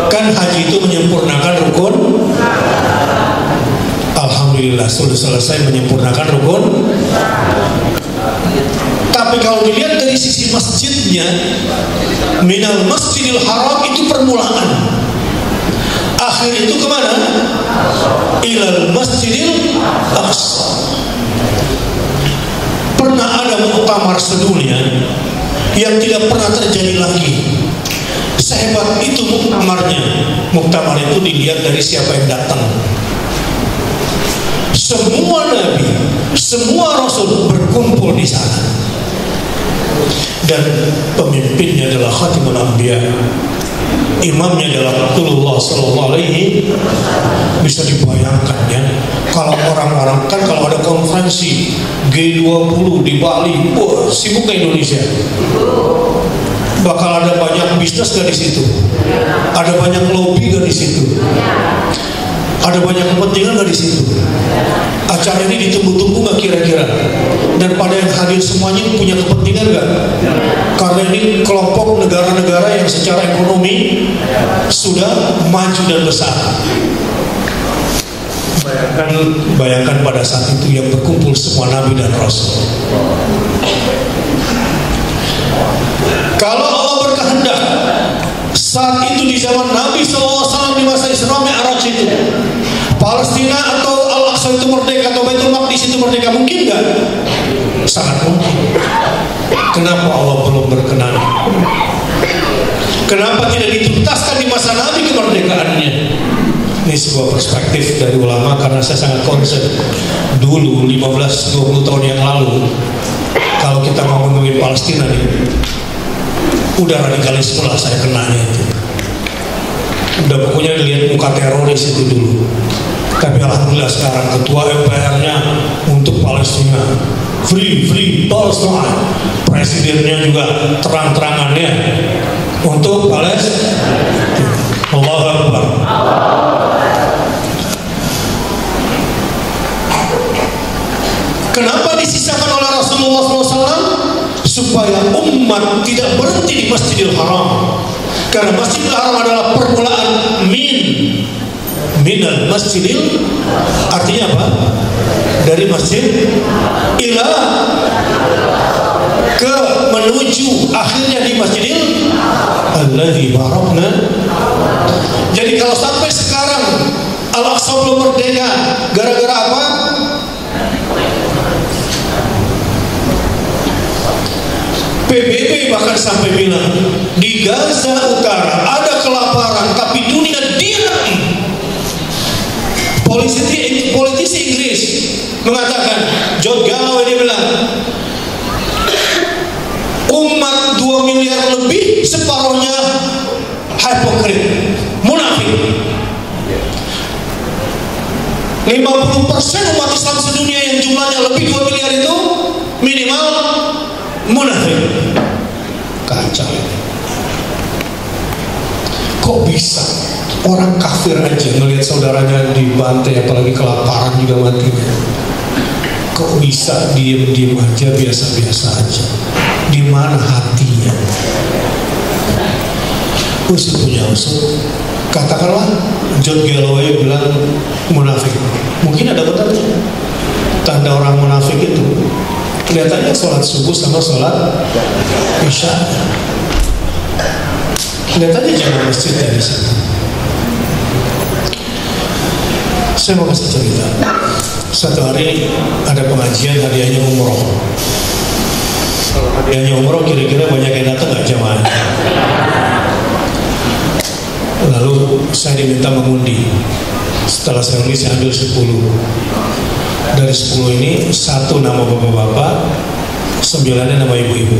kan haji itu menyempurnakan rukun. Alhamdulillah sudah selesai menyempurnakan rukun. Tapi kalau dilihat dari sisi masjidnya, minal masjidil haram itu permulaan. Akhir itu kemana? Ilal masjidil aqsa. Pernah ada muktamar sedunia yang tidak pernah terjadi lagi. Sehebat itu muktamarnya. Muktamar itu dilihat dari siapa yang datang. Semua nabi, semua rasul berkumpul di sana. Dan pemimpinnya adalah Khatimul Anbiya. Imamnya adalah Rasulullah sallallahu alaihi. Bisa dibayangkan ya, kalau orang-orang kan kalau ada konferensi G20 di Bali, wah sibuk ke Indonesia. Bakal ada banyak bisnis gak di situ? Ada banyak lobby gak di situ? Ada banyak kepentingan gak di situ? Acara ini ditunggu-tunggu gak kira-kira? Dan pada yang hadir semuanya punya kepentingan gak? Karena ini kelompok negara-negara yang secara ekonomi sudah maju dan besar. Bayangkan pada saat itu yang berkumpul semua nabi dan rasul. Kalau Allah berkehendak, saat itu di zaman Nabi SAW di masa Isra Mi'raj itu, Palestina atau Al-Aqsa itu merdeka, atau Baitul Maqdis itu merdeka, mungkin nggak? Sangat mungkin. Kenapa Allah belum berkenan? Kenapa tidak dituntaskan di masa Nabi kemerdekaannya? Ini sebuah perspektif dari ulama, karena saya sangat concern. Dulu 15-20 tahun yang lalu, kalau kita mau ngomongin Palestina nih, udah radikalisme lah saya kenanya itu. Udah pokoknya lihat muka teroris itu dulu. Tapi alhamdulillah sekarang ketua MPR-nya untuk Palestina, free Palestina. Presidennya juga terang-terangannya untuk Palestina. Allahu Akbar. Kenapa disisakan oleh Rasulullah SAW? Supaya umat tidak berhenti di Masjidil Haram. Karena Masjidil Haram adalah permulaan minal masjidil, artinya apa? Dari masjid ila ke menuju akhirnya di Masjidil alladzi barakna. Jadi kalau sampai sekarang Al-Aqsa belum merdeka, gara-gara apa? PBB bahkan sampai bilang di Gaza Utara ada kelaparan, tapi dunia diam. Politisi Inggris mengatakan, John Galloway, dia bilang umat 2 miliar lebih, separuhnya hipokrit, munafik. 50% umat Islam sedunia yang jumlahnya lebih 2 miliar itu minimal munafik. Kacau. Kok bisa orang kafir aja ngelihat saudaranya dibantai, apalagi kelaparan juga matinya? Kok bisa diem-diem aja, biasa-biasa aja? Di mana hatinya? Usut punya usut. Katakanlah John Galloway bilang munafik, mungkin ada benarnya. Tanda orang munafik itu kelihatannya sholat subuh sama sholat isya. Kelihatannya jangan masjid dari sini. Saya mau kasih cerita. Satu hari ada pengajian, hadiahnya umroh. Hadiahnya umroh kira-kira banyak yang datang nggak jamaah? Lalu saya diminta mengundi. Setelah saya undi, saya ambil 10. Dari 10 ini, 1 nama bapak-bapak, 9-nya nama ibu-ibu.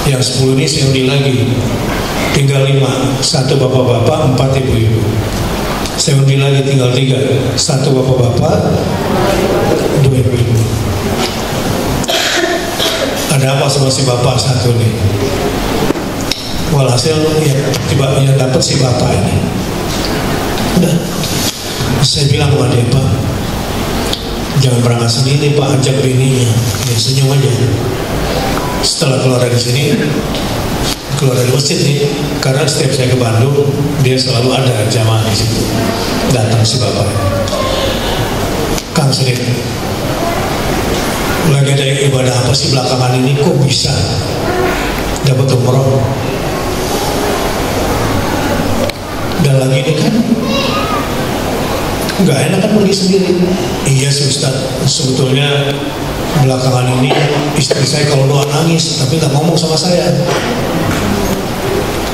Yang 10 ini saya undi lagi, tinggal 5. 1 bapak-bapak, 4 ibu-ibu. Saya undi lagi, tinggal 3. 1 bapak-bapak, 2 ibu-ibu. Ada apa sama si bapak satu ini? Walhasil ya tiba yang dapat si bapak ini. Udah, saya bilang sama dia, Pak, jangan berangkat sendiri Pak, ajak bininya. Ya senyum aja. Setelah keluar dari sini, keluar dari masjid nih, karena setiap saya ke Bandung, dia selalu ada jamaah di situ. Datang si bapak. Kang Sering, lagi ada ibadah apa sih belakangan ini? Kok bisa dapat umroh? Dan lagi ini kan nggak enak kan pergi sendiri. Iya sih Ustaz, sebetulnya belakangan ini istri saya kalau doa nangis tapi nggak ngomong sama saya.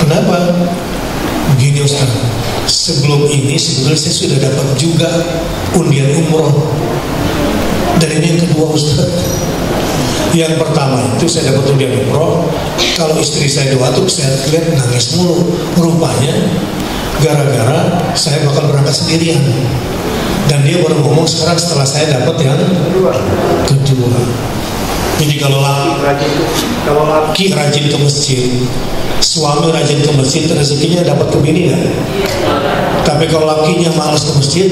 Kenapa? Begini Ustaz, sebelum ini sebetulnya saya sudah dapat juga undian umroh. Dan ini yang kedua Ustaz. Yang pertama itu saya dapat undian umroh, kalau istri saya doa tuh saya lihat nangis mulu. Rupanya gara-gara saya bakal berangkat sendirian. Dan dia baru ngomong sekarang setelah saya dapat yang kedua. Jadi kalau laki rajin ke masjid, suami rajin ke masjid, rezekinya dapat ke bini kan? Tapi kalau lakinya malas ke masjid,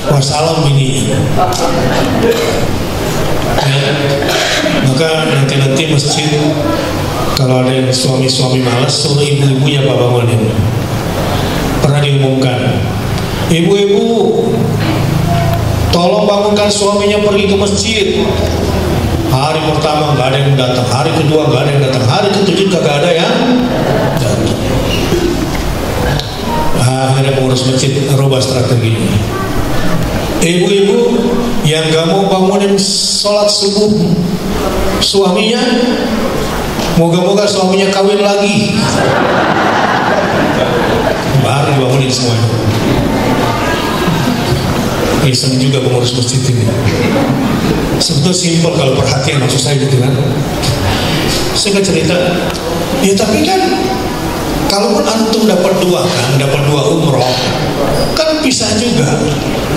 wassalam bininya. Ya, maka nanti masjid kalau ada yang suami-suami malas, suruh ibu-ibunya Pak bangunin. Pernah diumumkan, ibu-ibu tolong bangunkan suaminya pergi ke masjid. Hari pertama nggak ada yang datang, hari kedua nggak ada yang datang, hari ketujuh kagak ada yang datang. Akhirnya pengurus masjid rubah strateginya. Ibu-ibu yang nggak mau bangunin sholat subuh suaminya, moga-moga suaminya kawin lagi. Baru dibangunin semuanya. Iseng juga pengurus masjid ini. Sebetulnya simpel kalau perhatian, maksud saya gitu kan. Saya nggak cerita. Ya tapi kan kalaupun antum dapat 2 kan, dapat 2 umroh, kan bisa juga.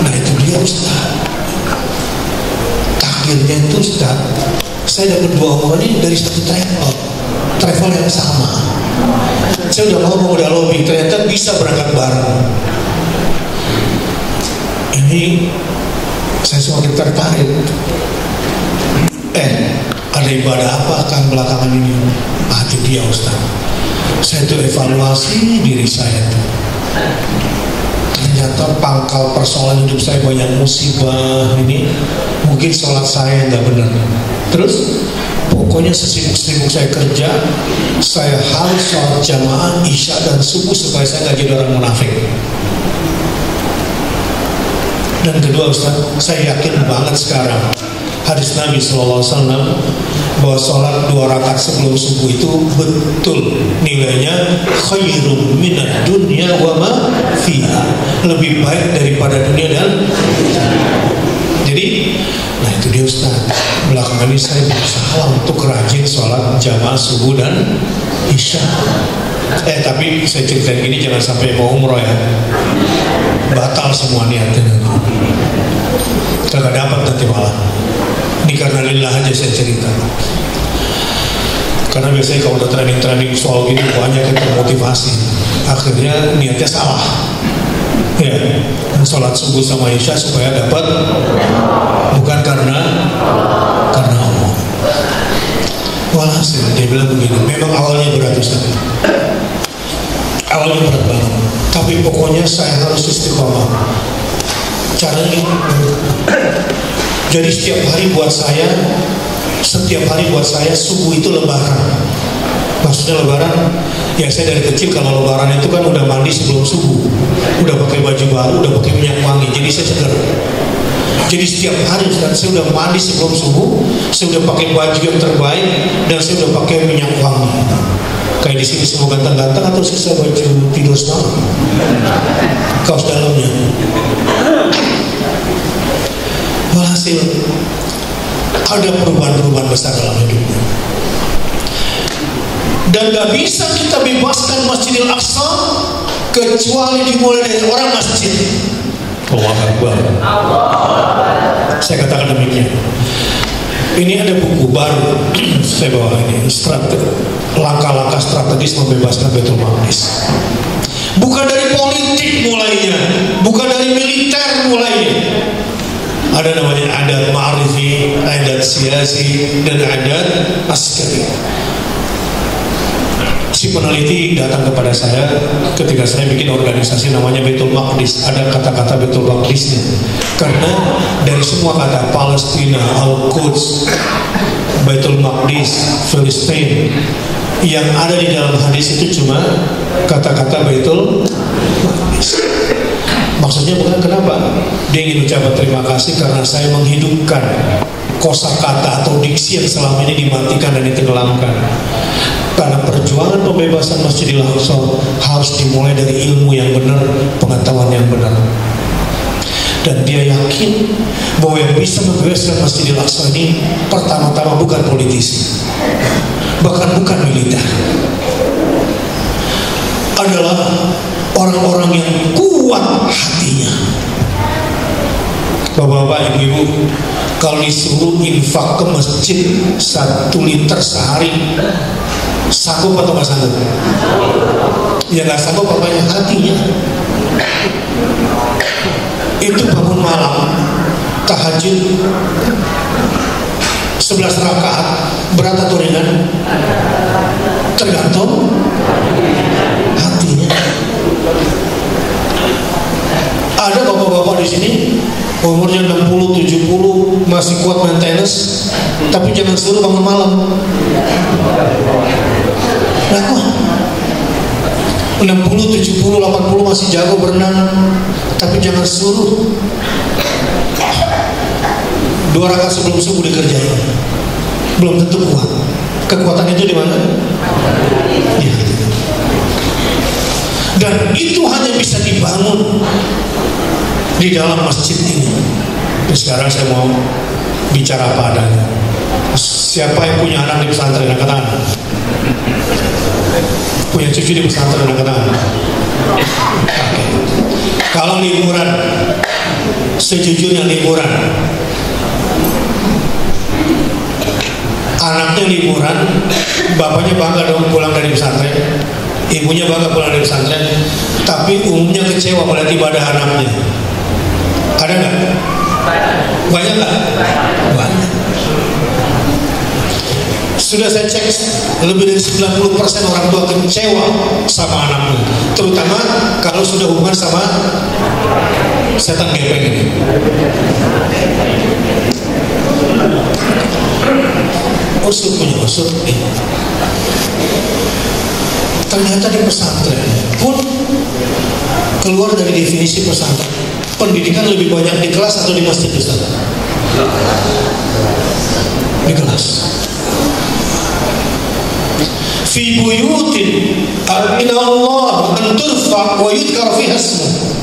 Nah itu dia Ustaz. Takdirnya itu Ustaz, saya dapat 2 umroh ini dari satu travel yang sama. Saya udah ngomong, udah lobby, ternyata bisa berangkat bareng. Ini saya semakin tertarik. Ada ibadah apa kan belakangan ini? Itu dia Ustaz. Saya tuh evaluasi diri saya tuh. ternyata pangkal persoalan hidup saya banyak musibah ini, mungkin sholat saya nggak benar. Terus pokoknya sesibuk-sibuk saya kerja, saya harus sholat jamaah isya dan subuh supaya saya nggak jadi orang munafik. Dan kedua Ustaz, saya yakin banget sekarang hadis Nabi SAW bahwa sholat 2 rakaat sebelum subuh itu betul nilainya khairum minad dunya wa ma fiha, lebih baik daripada dunia dan jadi, nah itu dia Ustaz, belakangan ini saya berusaha untuk rajin sholat jamaah subuh dan isya. Tapi saya ceritain gini, jangan sampai mau umroh ya, batal semua niatnya, gak dapat nanti malah. Ini karena lillah aja saya cerita. Karena biasanya kalau udah training soal gini banyak yang termotivasi, akhirnya niatnya salah. Ya, sholat subuh sama isya supaya dapat, bukan karena Allah. Walhasil dia bilang begini, memang awalnya berat Ustaz, awalnya berat banget, tapi pokoknya saya harus istiqomah. Caranya jadi setiap hari buat saya subuh itu lebaran. Maksudnya lebaran, ya saya dari kecil kalau lebaran itu kan udah mandi sebelum subuh, udah pakai baju baru, udah pakai minyak wangi, jadi saya segar. Jadi setiap hari kan saya udah mandi sebelum subuh, saya udah pakai baju yang terbaik, dan saya udah pakai minyak wangi. Kayak di sini semua ganteng-ganteng, atau saya baju tidur semalam, kaos dalamnya. Walhasil ada perubahan-perubahan besar dalam hidupnya. Dan gak bisa kita bebaskan Masjidil Aqsa kecuali dimulai dari orang masjid. Allahu Akbar. Saya katakan demikian. Ini ada buku baru saya bawa ini, langkah-langkah strategis membebaskan Baitul Maqdis. Bukan dari politik mulainya, bukan dari militer mulainya. Ada namanya adat ma'arifi, adat siasi, dan adat askari. Si peneliti datang kepada saya ketika saya bikin organisasi namanya Baitul Maqdis. Ada kata-kata Baitul Maqdisnya, karena dari semua kata Palestina, Al-Quds, Baitul Maqdis, Palestina, yang ada di dalam hadis itu cuma kata-kata Baitul Maqdis. Maksudnya bukan kenapa dia ingin ucapkan terima kasih karena saya menghidupkan kosakata atau diksi yang selama ini dimatikan dan ditenggelamkan. Karena perjuangan pembebasan Masjidil Aqsa harus dimulai dari ilmu yang benar, pengetahuan yang benar. Dan dia yakin bahwa yang bisa membebaskan Masjidil Aqsa ini pertama-tama bukan politisi, bahkan bukan militer, adalah orang-orang yang kuat hatinya. Bapak-bapak, ibu-ibu, kalau disuruh infak ke masjid 1 liter sehari, sanggup atau nggak sanggup? Ya nggak sanggup, bapaknya hatinya. Itu bangun malam, tahajud 11 rakaat, berat atau ringan? Tergantung hatinya. Ada bapak-bapak di sini umurnya 60-70 masih kuat maintenance, tapi jangan suruh bangun malam. Nah, 60, 70, 80 masih jago berenang, tapi jangan suruh 2 rakaat sebelum subuh dikerjain. Belum tentu kuat. Kekuatan itu di mana? Di hati. Dan itu hanya bisa dibangun di dalam masjid ini. Dan sekarang saya mau bicara apa adanya. Siapa yang punya anak di pesantren, angkat tangan. Punya cucu di pesantren, angkat tangan. Okay. Kalau liburan, sejujurnya liburan, anaknya liburan, bapaknya bangga dong pulang dari pesantren, ibunya bangga pulang dari pesantren, tapi umumnya kecewa melihat ibadah anaknya. Ada nggak? Banyak nggak? Banyak. Sudah saya cek, lebih dari 90% orang tua kecewa sama anaknya, terutama kalau sudah hubungan sama setan gepeng ini. Usut punya usut. Ternyata di pesantren pun keluar dari definisi pesantren. Pendidikan lebih banyak di kelas atau di masjid, Ustaz? Di kelas. Fi buyutin adina Allah an turfa wa yudhkar fiha ismuh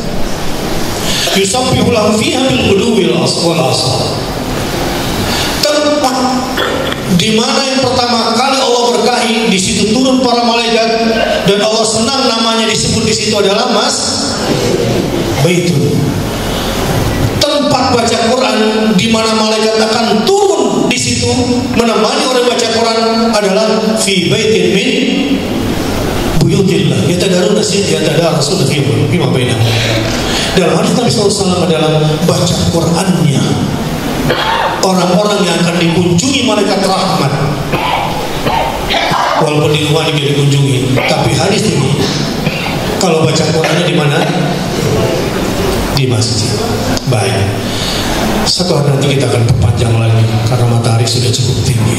yusabbihu lahu fiha bil ghudwi wal asal. Tempat di mana yang pertama kali Allah berkahi, di situ turun para malaikat dan Allah senang namanya disebut di situ adalah Baitul. Tempat baca Quran di mana malaikat akan turun di situ menemani orang baca Quran adalah fi baitin min buyutillah yatadaruna yatadarasul fima bainahum. Dalam hadis Nabi SAW adalah baca Qurannya orang-orang yang akan dikunjungi malaikat rahmat, walaupun di rumah juga dikunjungi. Tapi hadis ini kalau baca Qurannya di mana? Di masjid. Baik, satu hari nanti kita akan perpanjang lagi karena matahari sudah cukup tinggi.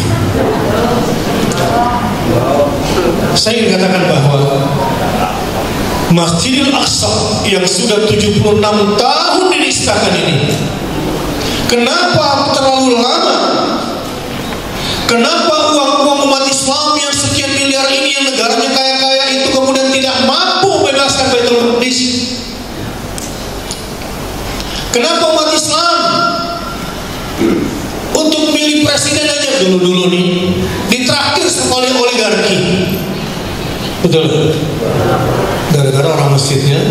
Saya ingin katakan bahwa Masjidil Aqsa yang sudah 76 tahun dinistakan ini, kenapa terlalu lama? Kenapa uang-uang umat Islam yang sekian miliar ini, yang negaranya kaya-kaya itu kemudian tidak mampu membebaskan Baitul Maqdis? Kenapa umat Islam untuk milih presiden aja dulu-dulu nih ditraktir oleh oligarki? Betul. Gara-gara orang masjidnya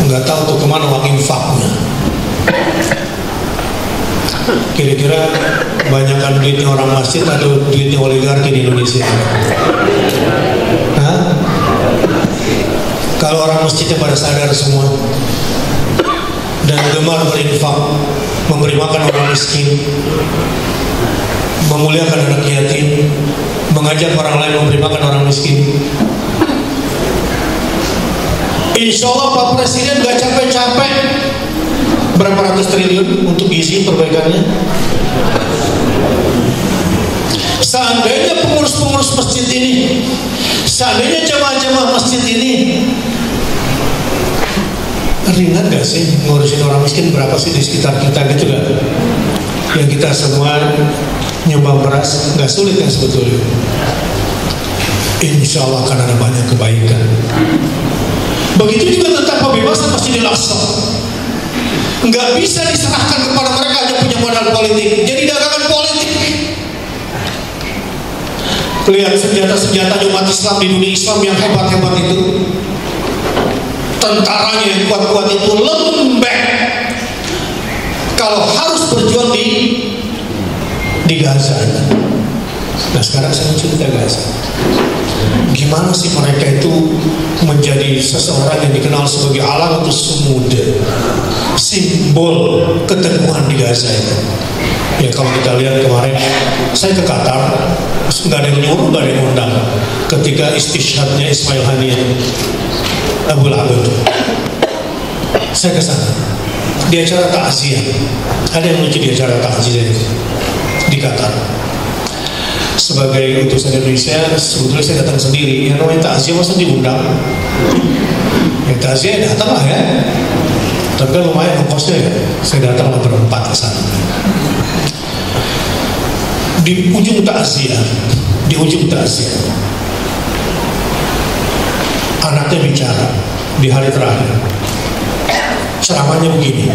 nggak tahu tuh kemana uang infaknya. Kira-kira banyakkan duitnya orang masjid atau duitnya oligarki di Indonesia? Hah? Kalau orang masjidnya pada sadar semua dan gemar berinfak, memberi makan orang miskin, memuliakan anak yatim, mengajak orang lain memberi makan orang miskin, insya Allah Pak Presiden gak capek-capek berapa ratus triliun untuk isi perbaikannya. Seandainya pengurus-pengurus masjid ini, seandainya jamaah-jamaah masjid ini, ringan gak sih ngurusin orang miskin? Berapa sih di sekitar kita gitu kan? Yang kita semua nyumbang beras, gak sulit kan sebetulnya. Insya Allah akan ada banyak kebaikan. Begitu juga tentang pembebasan Masjidil Aqsa. Nggak bisa diserahkan kepada mereka hanya punya modal politik, jadi dagangan politik. Lihat senjata-senjata umat Islam di dunia Islam yang hebat-hebat itu, tentaranya yang kuat-kuat itu lembek kalau harus berjuang di Gaza. Nah sekarang saya cerita Gaza. Gimana sih mereka itu menjadi seseorang yang dikenal sebagai alamatus sumud, simbol keteguhan di Gaza itu. Ya kalau kita lihat kemarin saya ke Qatar, nggak ada yang nyuruh, nggak ada yang undang, ketika istishhadnya Ismail Haniyeh Abu Labud, saya ke sana di acara takziah. Ada yang lucu di acara takziah di Qatar. Sebagai utusan Indonesia, sebetulnya saya datang sendiri. Yang namanya takziah masa diundang? Ya takziah datang lah ya. Tapi kan lumayan ongkosnya ya. Saya datang berempat ke sana. Di ujung takziah, anaknya bicara di hari terakhir. Ceramahnya begini: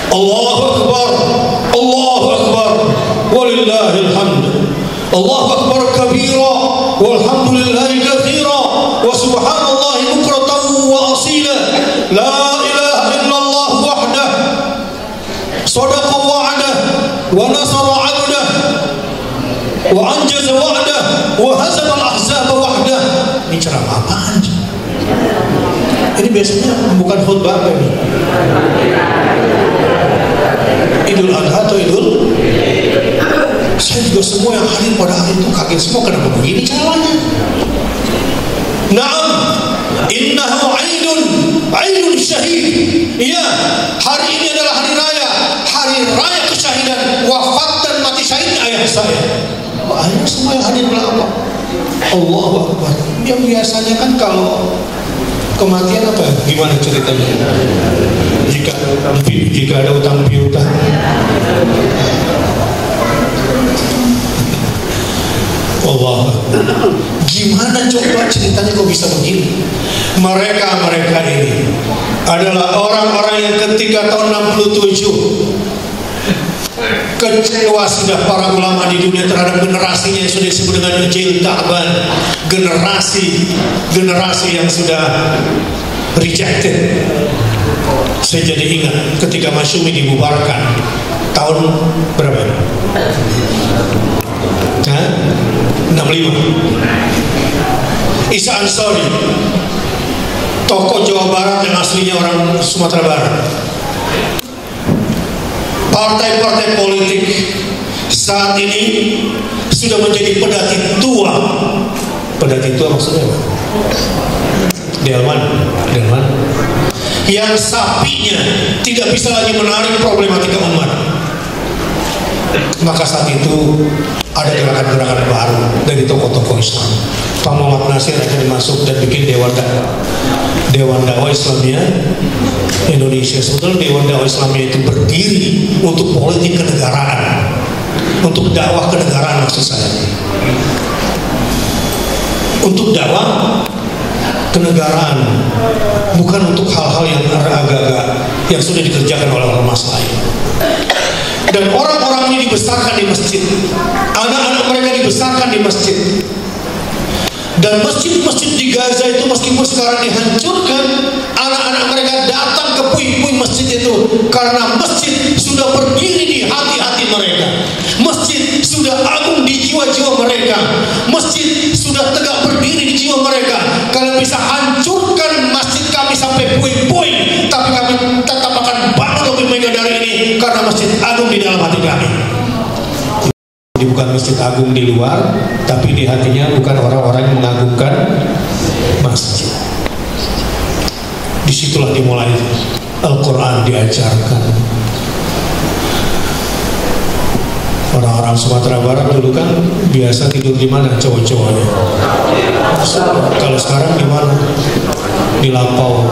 Allahu Akbar, Allahu Akbar, walillahil hamd. Allahu Akbar kabira, walhamdulillahi katsira, wa subhanallahi bukratan wa asila. La ilaha illallah wahdah, sadaqa wa'dah, wa nasara 'abdah, wa anjaza wa'dah, wa hazama al-ahzaba wahdah. Ini ceramah apaan? Ini biasanya bukan khutbah apa ini? Idul Adha atau Idul? Saya juga semua yang hadir pada hari itu kaget semua, kenapa begini caranya? Naam, innahu aidun syahid. Iya, hari ini adalah hari raya kesyahidan, wafat dan mati syahid ayah saya. Ayah semua yang hadir bilang apa? Allahu Akbar. Yang biasanya kan kalau kematian apa? Gimana ceritanya? Jika ada utang piutang. Allah, gimana coba ceritanya kok bisa begini? Mereka ini adalah orang-orang yang ketika tahun 67 kecewa sudah para ulama di dunia terhadap generasinya yang sudah disebut dengan Jil Ta'ban, generasi yang sudah rejected. Saya jadi ingat ketika Masyumi dibubarkan tahun berapa? 65. Isa Ansari, tokoh Jawa Barat yang aslinya orang Sumatera Barat. Partai-partai politik saat ini sudah menjadi pedati tua. Pedati tua maksudnya apa? Delman. Yang sapinya tidak bisa lagi menarik problematika umat. Maka saat itu ada gerakan-gerakan baru dari tokoh-tokoh Islam. Pak Muhammad Nasir akan masuk dan bikin Dewan Dakwah Islamiyah Indonesia. Sebetulnya Dewan Dakwah Islamiyah itu berdiri untuk politik kenegaraan, untuk dakwah kenegaraan maksud saya, untuk dakwah kenegaraan, bukan untuk hal-hal yang agak-agak yang sudah dikerjakan oleh ormas lain. Dan orang-orang ini dibesarkan di masjid, anak-anak mereka dibesarkan di masjid. Dan masjid-masjid di Gaza itu meskipun sekarang dihancurkan, anak-anak mereka datang ke puing-puing masjid itu karena masjid sudah berdiri di hati-hati mereka. Masjid sudah agung di jiwa-jiwa mereka. Masjid sudah tegak berdiri di jiwa mereka. Kalian bisa hancurkan masjid kami sampai puing-puing, tapi kami tetap akan bangun lebih megah dari ini karena masjid agung di dalam hati kami. Bukan masjid agung di luar, tapi di hatinya bukan orang-orang yang mengagungkan masjid. Disitulah dimulai Al-Quran diajarkan. Orang-orang Sumatera Barat dulu kan biasa tidur di mana cowok-cowoknya. Kalau sekarang di mana? Di Lampau.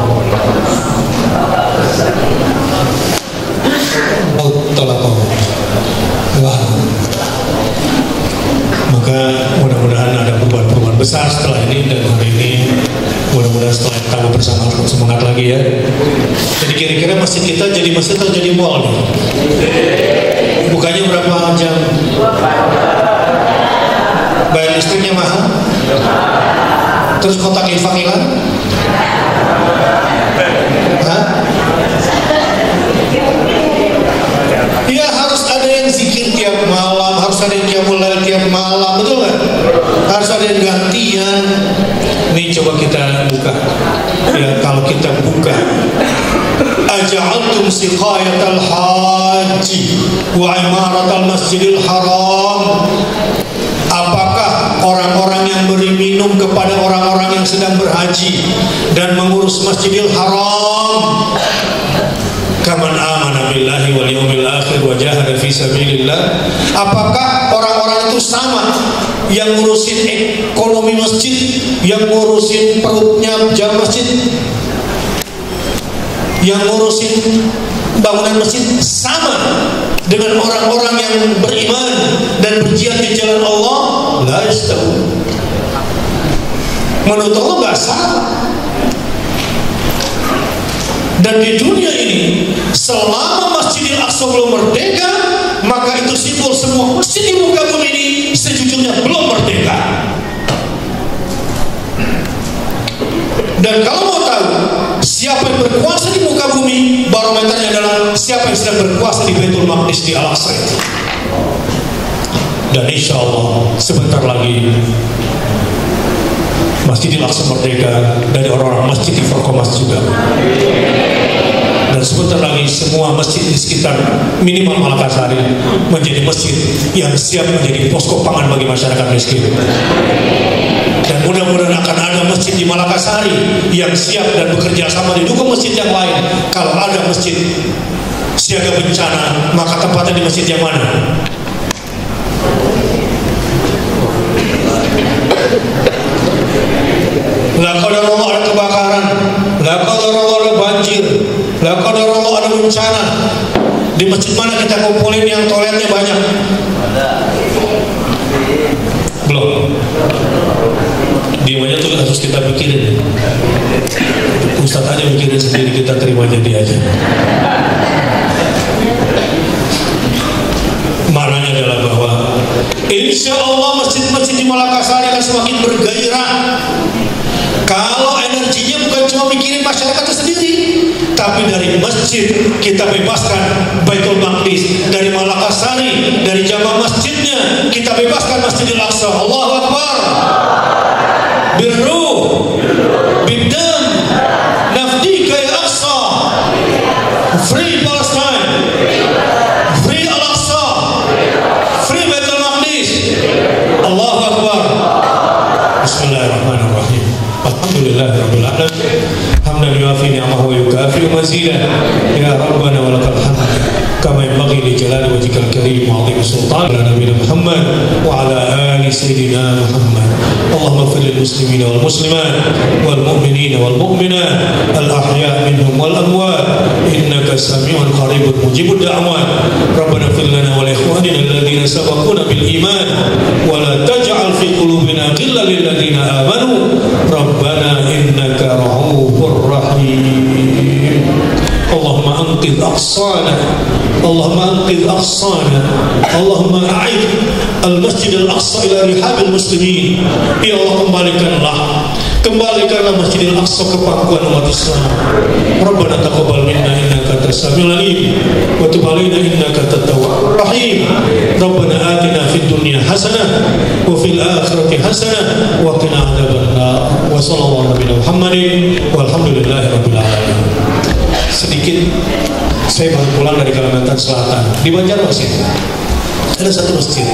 Lampau. Wah. Maka mudah-mudahan ada perubahan-perubahan besar setelah ini, dan hari ini mudah-mudahan setelah kita bersama semangat lagi ya. Jadi kira-kira masjid kita jadi masjid atau jadi mall nih? Bukanya berapa jam? Bayar listriknya mahal? Terus kotak infak hilang? Hah? Iya, harus ada yang zikir tiap malam, harus ada yang qiyamul lail tiap malam, betul kan? Harus ada yang gantian. Ini coba kita buka. Ya, kalau kita buka, aja'altum siqayatal haji wa imaratal masjidil haram. Apakah orang-orang yang beri minum kepada orang-orang yang sedang berhaji dan mengurus Masjidil Haram, kaman amana billahi wal yawmil akhir wa jahada fi sabilillah, apakah orang-orang itu sama yang ngurusin ekonomi masjid, yang ngurusin perutnya jam masjid, yang ngurusin bangunan masjid, sama dengan orang-orang yang beriman dan berjihad di jalan Allah? La yastawi. Menurut Allah nggak sama. Dan di dunia ini, selama Masjidil Aqsa belum merdeka, maka itu simbol semua masjid di muka bumi ini sejujurnya belum merdeka. Dan kalau mau tahu siapa yang berkuasa di muka bumi, barometernya adalah siapa yang sedang berkuasa di Baitul Maqdis di Al-Aqsa itu. Dan insya Allah sebentar lagi Masjidil Aqsa Merdeka dari orang-orang masjid di Forkomas juga. Dan sebentar lagi semua masjid di sekitar minimal Malakasari menjadi masjid yang siap menjadi posko pangan bagi masyarakat miskin. Dan mudah-mudahan akan ada masjid di Malakasari yang siap dan bekerja sama didukung masjid yang lain. Kalau ada masjid siaga bencana, maka tempatnya di masjid yang mana? La qadarullah ada kebakaran, la qadarullah ada banjir, la qadarullah ada bencana. Di masjid mana kita kumpulin yang toiletnya banyak? Belum. Dimana tuh harus kita pikirin. Ustaz aja mikirin sendiri, kita terima jadi aja. Maknanya adalah bahwa insya Allah masjid-masjid di Malakasari akan semakin bergairah kalau energinya bukan cuma mikirin masyarakatnya sendiri, tapi dari masjid kita bebaskan Baitul Maqdis, dari Malakasari, dari jamaah masjidnya kita bebaskan Masjidil Aqsa. Allahu Akbar. Birruh bidam nafdika ya Aqsa. Free Palestine, free Al-Aqsa, free Baitul Maqdis. Allahu Akbar. Bismillahirrahmanirrahim. Alhamdulillahirabbil alamin. Hamdan yuafi ni'amahu wa yukafi mazidah. Ya Rabbana wa lakal hamd. Kama yanbaghi li jalali wajhikal karim wa 'azimi sultan ala nabiyina Muhammad wa ala ali sayyidina Muhammad. Allahumma ighfir lil muslimina wal muslimat wal mu'minina wal mu'minat al ahya' minhum wal amwat innaka sami'un qaribun mujibud da'wat. Rabbana ighfir lana wa li ikhwanina alladhina sabaquna bil iman wa la taj'al fi qulubina ghillan lil ladzina amanu. Rabbana innaka ra'ufur rahim. Allahumma anqidh aqsana, Allahumma anqidh aqsana, Allahumma a'id al-masjid al-aqsa ila rihabil muslimin. Ya Allah, kembalikanlah Masjidil Aqsa ke pangkuan umat Islam. Rabbana taqabbal minna innaka antas samiul alim wa tub alaina innaka antat tawwabur rahim. Rabbana atina fid dunya hasanah wa fil akhirati hasanah wa qina adzabannar. Wa sallallahu alaihi Muhammadin walhamdulillahi rabbil alamin. Sedikit, saya baru pulang dari Kalimantan Selatan, di Banjarmasin ada satu masjid.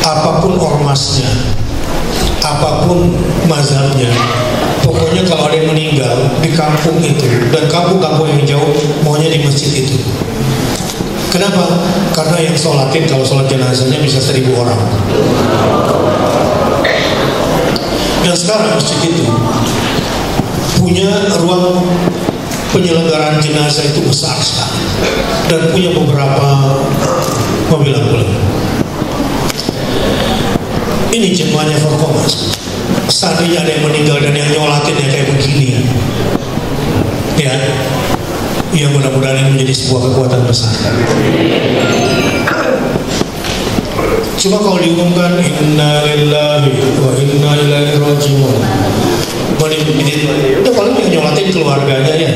Apapun ormasnya, apapun mazhabnya, pokoknya kalau ada yang meninggal di kampung itu dan kampung-kampung yang jauh, maunya di masjid itu. Kenapa? Karena yang sholatin kalau sholat jenazahnya bisa 1000 orang. Dan sekarang masjid itu punya ruang penyelenggaraan jenazah itu besar sekali dan punya beberapa mobil ambulan. Ini jemaahnya Forkomas. Seandainya ada yang meninggal dan yang nyolatinnya kayak begini, ya, ya mudah-mudahan ini menjadi sebuah kekuatan besar. Cuma kalau diumumkan inna lillahi wa inna ilaihi raji'un, udah paling yang nyolatin keluarganya ya,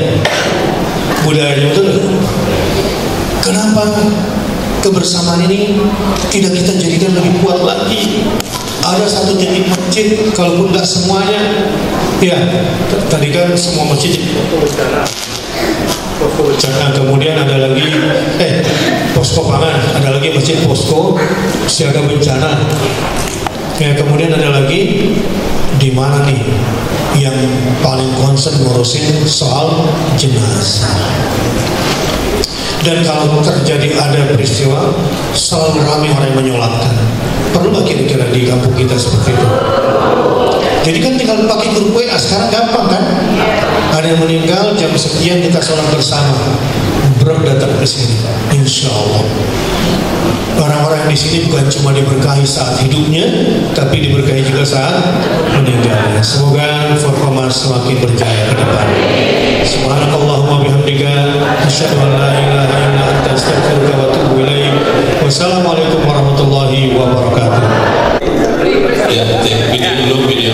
budayanya betul. Kenapa kebersamaan ini tidak kita jadikan lebih kuat lagi? Ada satu titik masjid, kalaupun nggak semuanya, ya tadi kan semua masjid. Jangan kemudian ada lagi posko pangan, ada lagi masjid posko siaga bencana. Ya kemudian ada lagi di mana nih yang paling concern ngurusin soal jenazah. Dan kalau terjadi ada peristiwa, selalu ramai orang yang menyolatkan. Perlu nggak kira-kira di kampung kita seperti itu? Jadi kan tinggal pakai grup WA sekarang gampang kan? Ada yang meninggal jam sekian kita sholat bersama. Bro datang ke sini, insya Allah. Orang-orang di sini bukan cuma diberkahi saat hidupnya, tapi diberkahi juga saat meninggalnya. Semoga Forkomas semakin berjaya ke depan. Subhanakallahumma bihamdika asyhadu an la ilaha illa anta astaghfiruka wa atubu ilaik. Wassalamualaikum warahmatullahi wabarakatuh. Ya, video belum video.